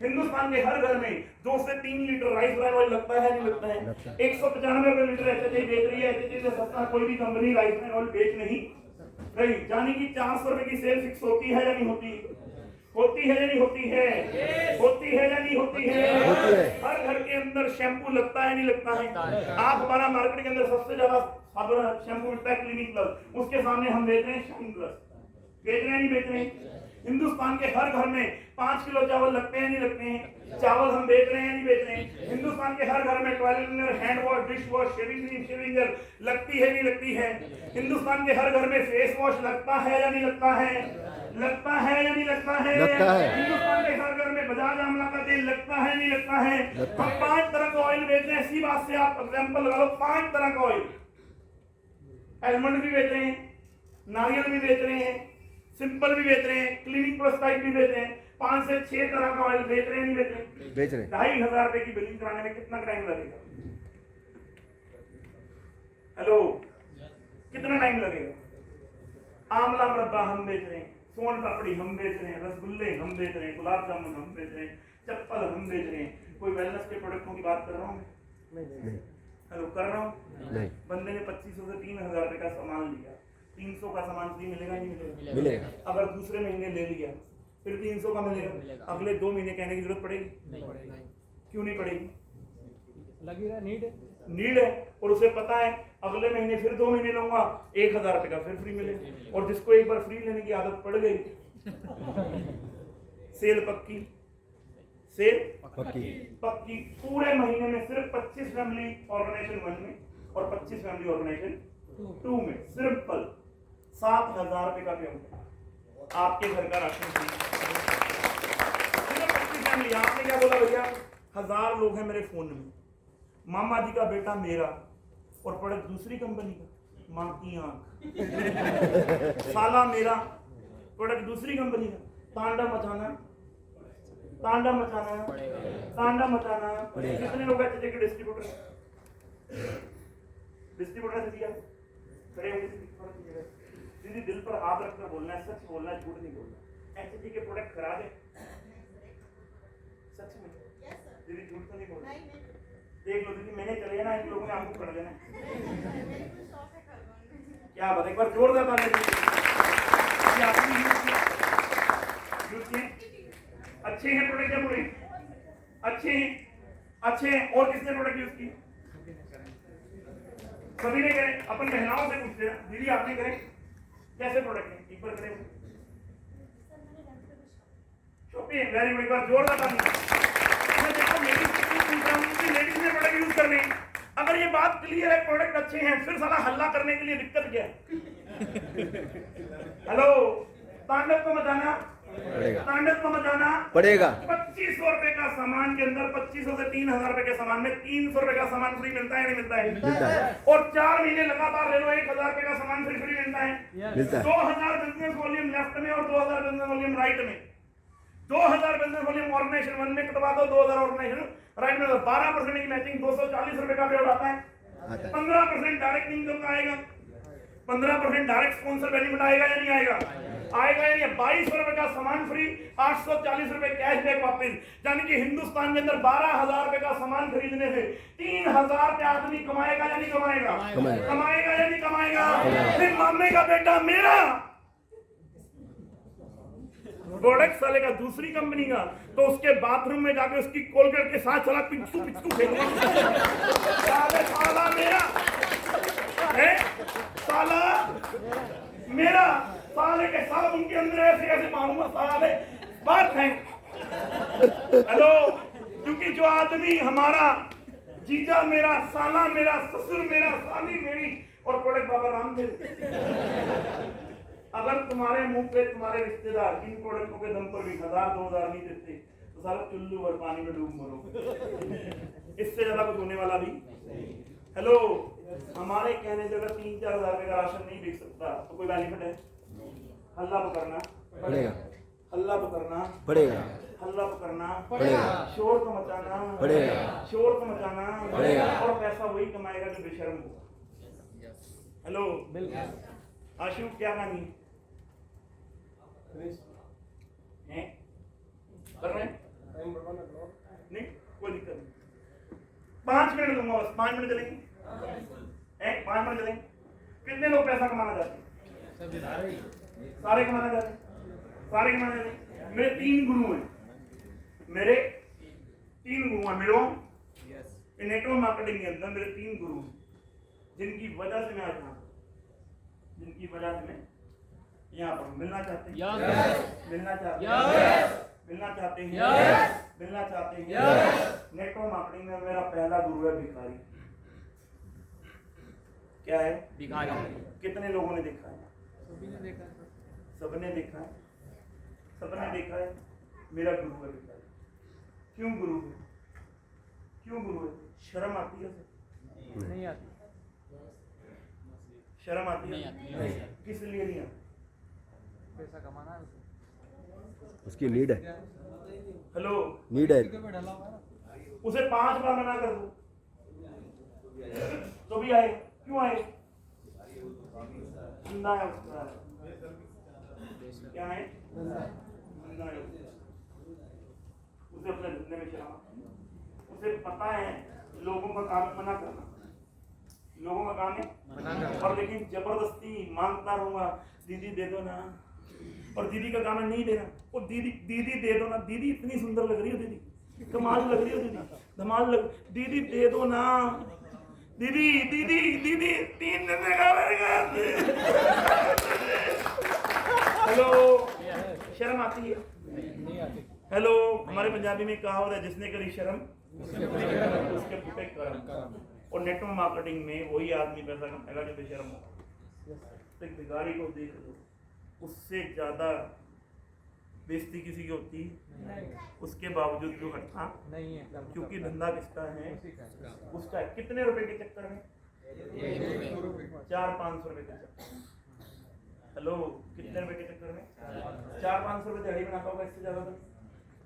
हिंदुस्तान के हर घर में 2 से 3 लीटर राइस ब्रांड ऑयल लगता है नहीं लगता है? 195 रुपए लीटर एचएचए बेच रही है। एचएचए से सस्ता कोई भी कंपनी राइस ब्रांड ऑयल बेच नहीं रही। यानी कि 400 रुपए की सेल फिक्स होती है या नहीं होती? होती है या नहीं होती है? होती है या नहीं होती है? हर घर के अंदर शैम्पू लगता है नहीं लगता है? आप हमारा मार्केट के अंदर सबसे ज्यादा शैम्पू मिलता है क्लिनिक प्लस, उसके सामने हम बेच रहे हैं शाइन प्लस। बेच रहे हैं नहीं बेच रहे हैं? हिंदुस्तान के हर घर में 5 किलो चावल लगते हैं नहीं लगते हैं? चावल हम बेच रहे हैं नहीं बेच रहे हैं? हिंदुस्तान के हर घर में toilet cleaner, hand wash, dish wash, shaving cream, shaving jail लगती है नहीं लगती है? हिंदुस्तान के हर घर में फेस वॉश लगता है या नहीं लगता है? लगता है या नहीं लगता है? लगता है। हिंदुस्तान के हर घर में बजाज आमला का तेल लगता है नहीं लगता है? हम 5 तरह का ऑयल बेच रहे हैं। ऐसी बात से आप एग्जांपल लगा लो, 5 तरह का ऑयल। आलमंड भी बेच रहे हैं, नारियल भी बेच रहे हैं, सिंपल भी बेच रहे हैं, क्लिनिक प्लस टाइप भी बेच रहे हैं। 5 से 6 तरह का ऑयल बेच रहे हैं नहीं बेच रहे? बेच रहे। 2500 रुपए की बिलिंग कराने में कितना टाइम लगेगा? हेलो, कितना टाइम लगेगा? आमला मुरब्बा हम बेच रहे हैं, सोन पापड़ी हम बेच रहे हैं, रसगुल्ले हम बेच रहे हैं, गुलाब जामुन हम बेच रहे हैं, चप्पल हम बेच रहे हैं। कोई वेलनेस के प्रोडक्टों की बात कर रहा हूँ मैं? हेलो, कर रहा हूँ नहीं। बंदे ने 2500 से 3000 रुपए का सामान लिया, 300 का सामान फ्री मिलेगा नहीं मिलेगा? मिलेगा। अगर दूसरे महीने ले लिया फिर 300 का मिलेगा। अगले 2 महीने कहने की जरूरत पड़ेगी? क्यों नहीं पड़ेगी? लगेगा, नीड है और उसे पता है अगले महीने फिर 2 महीने लूंगा 1000 रुपए का फिर फ्री मिलेगा। और जिसको एक बार फ्री लेने की आदत पड़ गई सेल पक्की, सेल पक्की। पक्की। पूरे महीने में सिर्फ 25 फैमिली ऑर्गेनाइजेशन 1 में और 25 फैमिली ऑर्गेनाइजेशन 2 में सिंपल 7,000 रुपए का पेमेंट आपके घर का राशन। सिर्फ 25 फैमिली। आपने क्या बोला भैया? 1000 लोग हैं मेरे फोन में, मामा जी का बेटा मेरा और प्रोडक्ट दूसरी कंपनी का, मां की आंख। साला मेरा, प्रोडक्ट दूसरी कंपनी का। तांडव मचाना, तांडव मचाना, तांडव मचाना। कितने लोग हैं के डिस्ट्रीब्यूटर? डिस्ट्रीब्यूटर से दिया खड़े होंगे दीदी, दिल पर हाथ रखकर बोलना है, सच बोलना है, झूठ नहीं बोलना। एचडी के प्रोडक्ट खराब है सच में दीदी, झूठ तो नहीं बोलना। देख लो दीदी, मैंने चले ना, इन लोगों ने आपको कर देना। क्या बात है, एक बार जोरदार ताली दीजिए। अच्छे हैं प्रोडक्ट या बुरे? अच्छे हैं, अच्छे हैं। और किसने प्रोडक्ट यूज की? सभी ने करें। अपन महिलाओं से पूछते हैं, दीदी आपने करें कैसे प्रोडक्ट है? एक बार करें। Shopping, very good. एक बार जोरदार ताली। मैं देखो लेडीज ने प्रोडक्ट यूज करने। अगर ये बात क्लियर है प्रोडक्ट अच्छे हैं, फिर साला हल्ला करने के लिए दिक्कत क्या है? हेलो, तांडव को मचाना पड़ेगा, तांडव को मचाना पड़ेगा। 2500 रुपए का सामान के अंदर 2500 से 3000 रुपए के सामान में 300 रुपए का सामान फ्री मिलता है नहीं मिलता है? मिलता है। और 4 महीने लगातार ले लो, 1000 रुपए का सामान फ्री मिलता है। मिलता है। 2000 बिजनेस वॉल्यूम लेफ्ट में और 2000 बिजनेस वॉल्यूम राइट में। 2000 बिजनेस वॉल्यूम ऑर्गेनाइजेशन 1 में कटवा दो, 2000 ऑर्गेनाइजेशन राइट में। 12% की मैचिंग 240 रुपए का पेड आता है। 15% डायरेक्ट इनकम का आएगा, 15% डायरेक्ट स्पॉन्सर बेनिफिट आएगा या नहीं आएगा? आएगा या नहीं? 2200 रुपए का सामान फ्री, 840 रुपए कैशबैक वापस। यानी कि हिंदुस्तान के अंदर 12,000 रुपए का सामान खरीदने से 3,000 रुपए आदमी कमाएगा या नहीं कमाएगा? कमाएगा या नहीं कमाएगा? फिर मामले का बेटा मेरा प्रोडक्ट साले का दूसरी कंपनी का, तो उसके बाथरूम में जाके उसकी कोलगेट के साथ चला पिचकू पिचकू फेंक साला मेरा है, साला मेरा, साले के साथ उनके अंदर ऐसे ऐसे मारूंगा साले बात है। हेलो, क्योंकि जो आदमी हमारा जीजा मेरा, साला मेरा, ससुर मेरा, साली मेरी और प्रोडक्ट बाबा रामदेव। अगर तुम्हारे मुंह पे तुम्हारे रिश्तेदार इन प्रोडक्टों के दम पर भी 1000-2000 नहीं देते तो सारा चुल्लू और पानी में डूब मरो। इससे ज्यादा कुछ होने वाला भी। हेलो, हमारे कहने से अगर 3-4 हजार रुपए का राशन नहीं बिक सकता तो कोई बेनिफिट है? हल्ला तो करना पड़ेगा, हल्ला तो करना पड़ेगा, हल्ला तो करना पड़ेगा, शोर तो मचाना पड़ेगा, शोर तो मचाना पड़ेगा। और पैसा वही कमाएगा जो बेशर्म होगा। हेलो, आशु क्या कहानी है? कर रहे हैं? नहीं, कोई दिक्कत नहीं। 5 मिनट दूंगा बस, 5 मिनट चलेंगे? 5 मिनट चलेंगे? कितने लोग पैसा कमाना चाहते हैं? सारे कमाना चाहते हैं, सारे कमाना चाहते हैं। मेरे 3 गुरु हैं, मेरे 3 गुरु हैं। मेरे नेटवर्क मार्केटिंग के अंदर मेरे 3 गुरु हैं जिनकी वजह से मैं आज यहाँ, जिनकी वजह से मैं यहाँ पर मिलना चाहते हैं, मिलना चाहते हैं, मिलना चाहते हैं, मिलना चाहते हैं। नेटवर्क मार्केटिंग में मेरा पहला गुरु है भिखारी। क्या है? भिखारी। कितने लोगों ने देखा है? सबने देखा है, सबने देखा है। मेरा गुरु है भिखारी। क्यों गुरु है? क्यों गुरु है? शर्म आती है? नहीं आती। शर्म आती है? किस लिए नहीं आती? पैसा कमाना है उसकी नीड है। हेलो, नीड है। उसे 5 बार मना कर दो तो भी आए। क्यों आए? जिंदा है उसका। क्या है? जिंदा है। उसे अपने धंधे में चलाना। उसे पता है लोगों का काम मना करना, लोगों का काम है मना करना। और लेकिन जबरदस्ती मांगता रहूंगा, दीदी दे दो ना, और दीदी का काम है नहीं देना। और दीदी दीदी दे दो ना, दीदी इतनी सुंदर लग रही हो, दीदी कमाल लग रही हो, दीदी धमाल लग, दीदी दे दो ना, दीदी दीदी दीदी 3 दिन में हेलो, शर्म आती है? नहीं आती। हेलो, हमारे पंजाबी में कहावत है, जिसने करी शर्म उसके फूटे कर्म। और नेटवर्क मार्केटिंग में वही आदमी पैसा कमाएगा जो बेशर्म हो। तो एक भिखारी को देख लो, उससे ज्यादा बेइज्जती किसी की होती उसके बावजूद जो हटता नहीं है, क्योंकि धंधा किसका है, उसका है। कितने रुपए के चक्कर में? 400-500 रुपए के चक्कर में। हेलो, कितने रुपए के चक्कर में? 400-500 रुपए दिहाड़ी बनाता होगा, इससे ज्यादा तो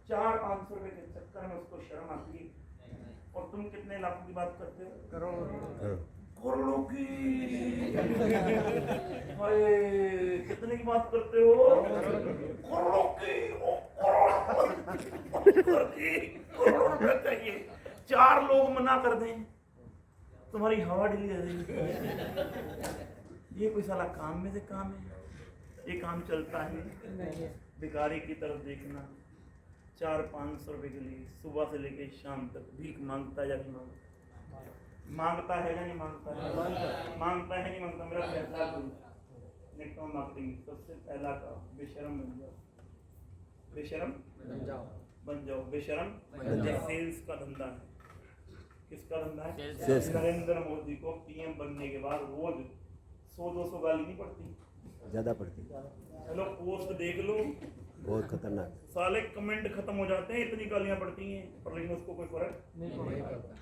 400-500 रुपए के चक्कर में उसको शर्म आती है। और तुम कितने लाखों की बात करते हो? करोड़ों की। हाय, कितने की बात करते हो? करोड़ों की। करोड़ों रुपए चाहिए। 4 लोग मना कर दें, तुम्हारी हवा ढीली हो जाएगी। ये कोई साला काम में से काम है? ये काम चलता है? भिखारी की तरफ देखना, 400-500 रुपए के लिए सुबह से लेके शाम तक भीख मांगता है या नहीं मांगता? मांगता है या नहीं मांगता है? मांगता है नहीं मांगता? मेरा फैसला नेटवर्क मार्केटिंग सबसे पहला काम, बेशरम बन जाओ। बेशरम बन जाओ। बेशरम सेल्स का धंधा है। किसका धंधा है? नरेंद्र मोदी को पीएम बनने के बाद रोज 100-200 गाली नहीं पड़ती? ज्यादा पड़ती। चलो पोस्ट देख लो, बहुत खतरनाक। साले कमेंट खत्म हो जाते हैं, इतनी गालियां पड़ती हैं, पर लेकिन उसको कोई फर्क नहीं पड़ता।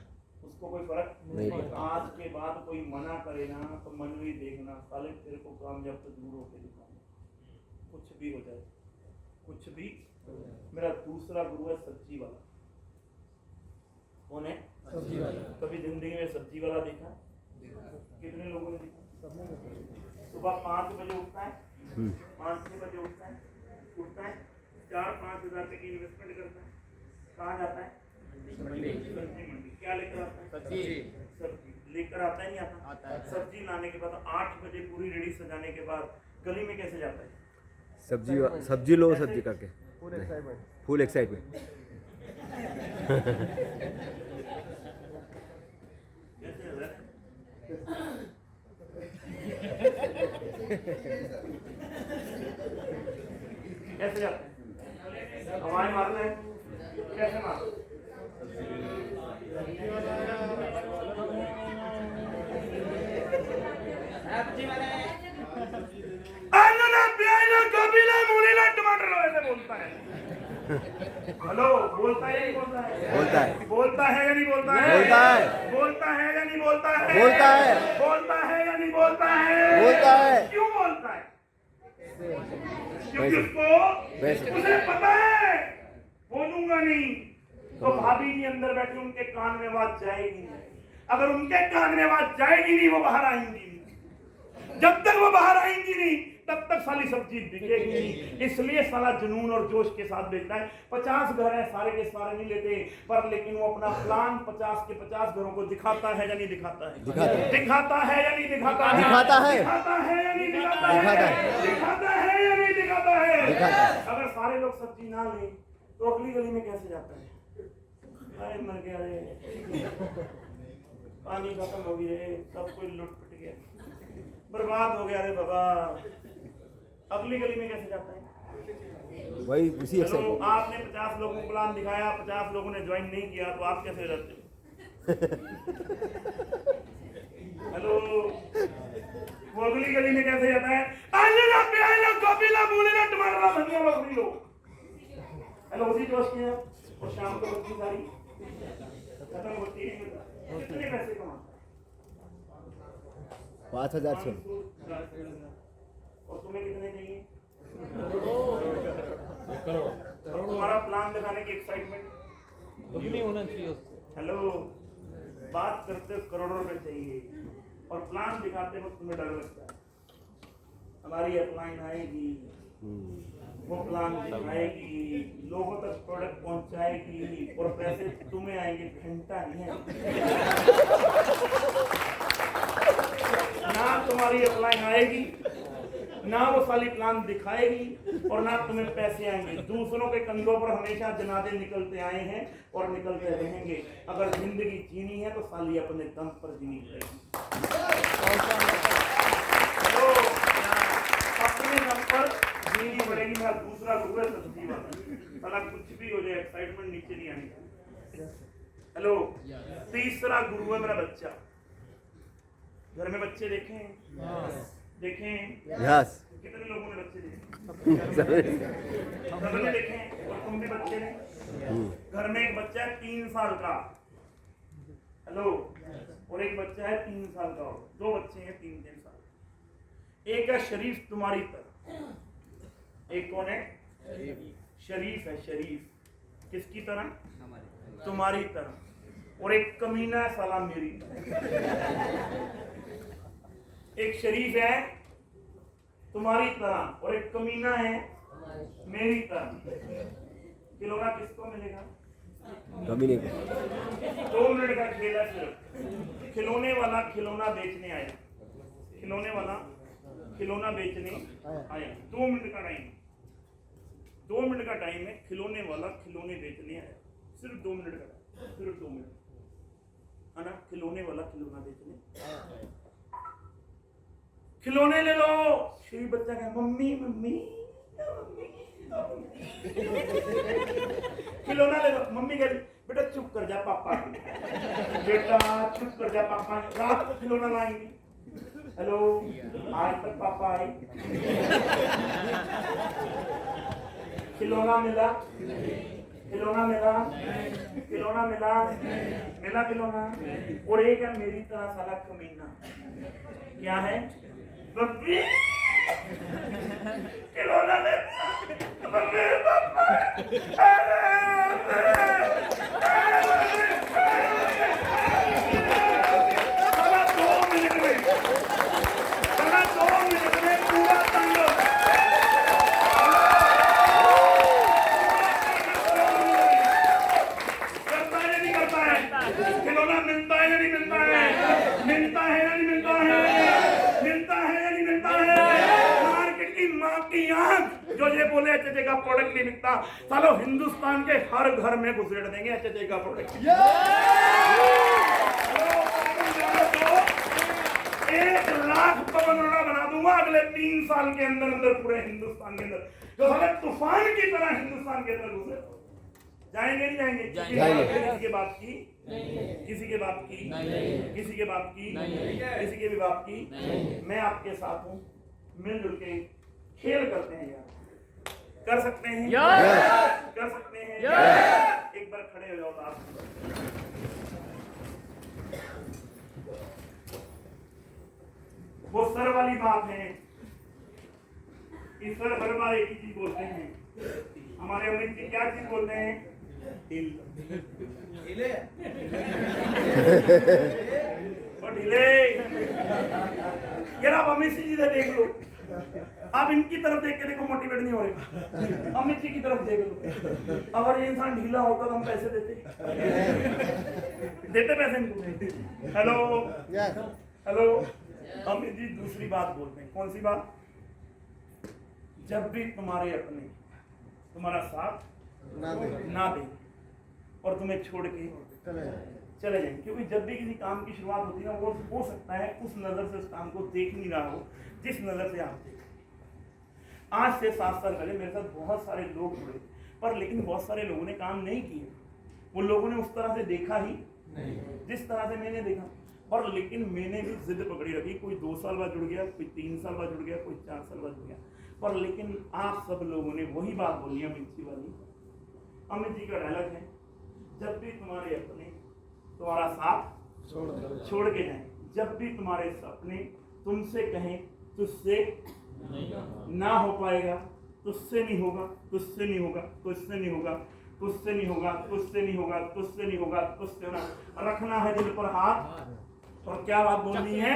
उसको कोई फर्क नहीं पड़ता। आज के बाद कोई मना करे ना तो मन भी देखना, साले तेरे को कामयाब तो दूर होके दिखाऊंगा। कुछ भी हो जाए, कुछ भी। मेरा दूसरा गुरु है सब्जी वाला। कौन है? सब्जी वाला। कभी जिंदगी में सब्जी वाला देखा? कितने लोगों ने देखा? सुबह 5 बजे उठता है, 5-6 बजे उठता है, 4-5 हज़ार रुपए की इन्वेस्टमेंट करता है। कहाँ जाता है? सब्जी मंडी। क्या लेकर आता है? सब्जी लेकर आता है, नहीं आता? सब्जी लाने के बाद 8 बजे पूरी रेडी सजाने के बाद गली में कैसे जाता है? सब्जी लो, सब्जी करके फुल एक्साइटमेंट। कैसे है? कैसे जाता है? हवाएं मारना है, कैसे मार? टमाटर ऐसे बोलता है। हेलो, बोलता है या नहीं बोलता है? बोलता है। बोलता है या नहीं बोलता है? बोलता है। बोलता है या नहीं बोलता है? बोलता है। बोलता है या नहीं बोलता है? बोलता है। क्यों बोलता है? क्योंकि वैसे। उसको उसे पता है बोलूंगा नहीं तो भाभी जी अंदर बैठे, उनके कान में आवाज जाएगी नहीं। अगर उनके कान में आवाज जाएगी नहीं, वो बाहर आएंगी नहीं। जब तक वो बाहर आएंगी नहीं तब तक साली सब्जी बिकेगी नहीं। इसलिए साला जुनून और जोश के साथ बेचता है। 50 घर है, सारे के सारे नहीं लेते, पर लेकिन वो अपना प्लान 50 के 50 घरों को दिखाता है या नहीं दिखाता है? दिखाता है या नहीं दिखाता है? दिखाता है। दिखाता है या नहीं दिखाता है? दिखाता है। दिखाता है या नहीं दिखाता है? दिखाता है। अगर सारे लोग सब्जी ना लें तो अगली गली में कैसे जाता है? अरे मर गया रे, पानी खत्म हो गया, सब कोई लुट पिट गया, बर्बाद हो गया रे बाबा। अगली गली में कैसे जाता है? वही उसी चलो, आपने 50 लोगों को प्लान दिखाया, 50 लोगों ने ज्वाइन नहीं किया, तो आप कैसे रहते? हेलो, वो अगली गली में कैसे जाता है? हेलो, उसी जोश में और शाम को बच्ची सारी खत्म होती है। कितने पैसे कमाता है? 5000 से। और तुम्हें कितने चाहिए? करोड़। तुम्हारा प्लान दिखाने की एक्साइटमेंट नहीं होना चाहिए उससे। हेलो, बात करते हो करोड़ों रुपए चाहिए और प्लान दिखाते वक्त तुम्हें डर लगता है। हमारी अपलाइन आएगी, वो प्लान दिखाएगी, लोगों तक प्रोडक्ट पहुंचाएगी और पैसे तुम्हें आएंगे। घंटा नहीं है ना, तुम्हारी अपलाइन आएगी ना, वो साली प्लान दिखाएगी और ना तुम्हें पैसे आएंगे। दूसरों के कंधों पर हमेशा जनाजे निकलते आए हैं और निकलते रहेंगे। अगर जिंदगी जीनी है तो साली अपने दम पर जीनी पड़ेगी। तो अपने दम पर जीनी पड़ेगी। मेरा दूसरा गुरु है सब्जी वाला। साला कुछ भी हो जाए एक्साइटमेंट नीचे नहीं आनी। हेलो, तीसरा गुरु है मेरा बच्चा। घर में बच्चे देखें यस कितने लोगों ने बच्चे देखे? सबने देखे और तुम भी बच्चे ने। घर में एक बच्चा है 3 साल का, हेलो, और एक बच्चा है 3 साल का, और 2 बच्चे हैं 3-3 साल। एक है शरीफ तुम्हारी तरह, एक कौन है? शरीफ है, शरीफ किसकी तरह? तुम्हारी तरह। और एक कमीना है साला मेरी तरह। एक शरीफ है तुम्हारी तरह और एक कमीना है मेरी तरह। खिलौना किसको मिलेगा? कभी नहीं कर 2 मिनट का खेल है सिर्फ। खिलौने वाला खिलौना बेचने आया, खिलौने वाला खिलौना बेचने आया। 2 मिनट का टाइम, 2 मिनट का टाइम है। खिलौने वाला खिलौने बेचने आया, सिर्फ 2 मिनट का, सिर्फ 2 मिनट, है ना? खिलौने वाला खिलौना बेचने। खिलौने ले लो। श्री बच्चा कहे मम्मी मम्मी खिलौना ले लो। मम्मी कह बेटा चुप कर जा पापा, बेटा चुप कर जा पापा, रात को खिलौना लाएंगे। हेलो, आज तक पापा आए, खिलौना मिला, खिलौना मिला, खिलौना मिला, मिला खिलौना। और एक है मेरी तरह साला कमीना, क्या है? मम्मी खिलौना ले, मम्मी पापा, साला 2 मिनट में, साला 2 मिनट में पूरा तांडव। करता है या नहीं करता है? खिलौना मिलता है या नहीं मिलता है? मिलता है या नहीं मिलता है? मिलता है या नहीं मिलता है? मार्केट की माँ की आंख जो ये बोले एचएचए का प्रोडक्ट नहीं बिकता, सालो हिंदुस्तान के हर घर में घुसेड़ देंगे एचएचए का प्रोडक्ट। 1 लाख पवन अरोड़ा बना दूंगा अगले 3 साल के अंदर अंदर पूरे हिंदुस्तान के अंदर, जो साले तूफान की तरह हिंदुस्तान के अंदर घुसे। जाएंगे नहीं जाएंगे? किसी के बाप की, किसी के बाप की, किसी के बाप की, किसी के भी बाप की। मैं आपके साथ हूँ, मिलजुल के खेल करते हैं यार। कर सकते हैं? कर सकते हैं? एक बार खड़े हो जाओ आप। वो सर वाली बात है कि सर हर बार एक ही चीज बोलते हैं। हमारे अमित जी क्या चीज बोलते हैं? ढीले और ढीले। यार आप अमित जी से देख लो, आप इनकी तरफ देख के देखो, मोटिवेट नहीं हो रहे। अमित जी की तरफ देख लो। अगर ये इंसान ढीला होता तो हम पैसे देते पैसे इनको। हेलो हेलो, अमित जी दूसरी बात बोलते हैं। कौन सी बात? जब भी तुम्हारे अपने तुम्हारा साथ ना दे और तुम्हें छोड़ के चले जाएंगे, क्योंकि जब भी किसी काम की शुरुआत होती है ना, वो हो सकता है उस नजर से उस काम को देख नहीं रहा हो जिस नजर से आप देख। आज से 7 साल पहले मेरे साथ बहुत सारे लोग जुड़े, पर लेकिन बहुत सारे लोगों ने काम नहीं किए। वो लोगों ने उस तरह से देखा ही नहीं जिस तरह से मैंने देखा। और लेकिन मैंने भी जिद पकड़ी रखी। कोई 2 साल बाद जुड़ गया, कोई 3 साल बाद जुड़ गया, कोई 4 साल बाद जुड़ गया। पर लेकिन आप सब लोगों ने वही बात बोली अमित जी वाली। अमित जी का डायलॉग है, जब भी तुम्हारे अपने तुम्हारा साथ छोड़ के जाएं, जब भी तुम्हारे सपने तुमसे कहें तुझसे ना हो पाएगा, तुझसे नहीं होगा, तुझसे नहीं होगा, तुझसे नहीं होगा, तुझसे नहीं होगा, तुझसे नहीं होगा, तुझसे नहीं होगा, तुझसे ना, रखना है दिल पर हाथ और क्या बात बोलनी है?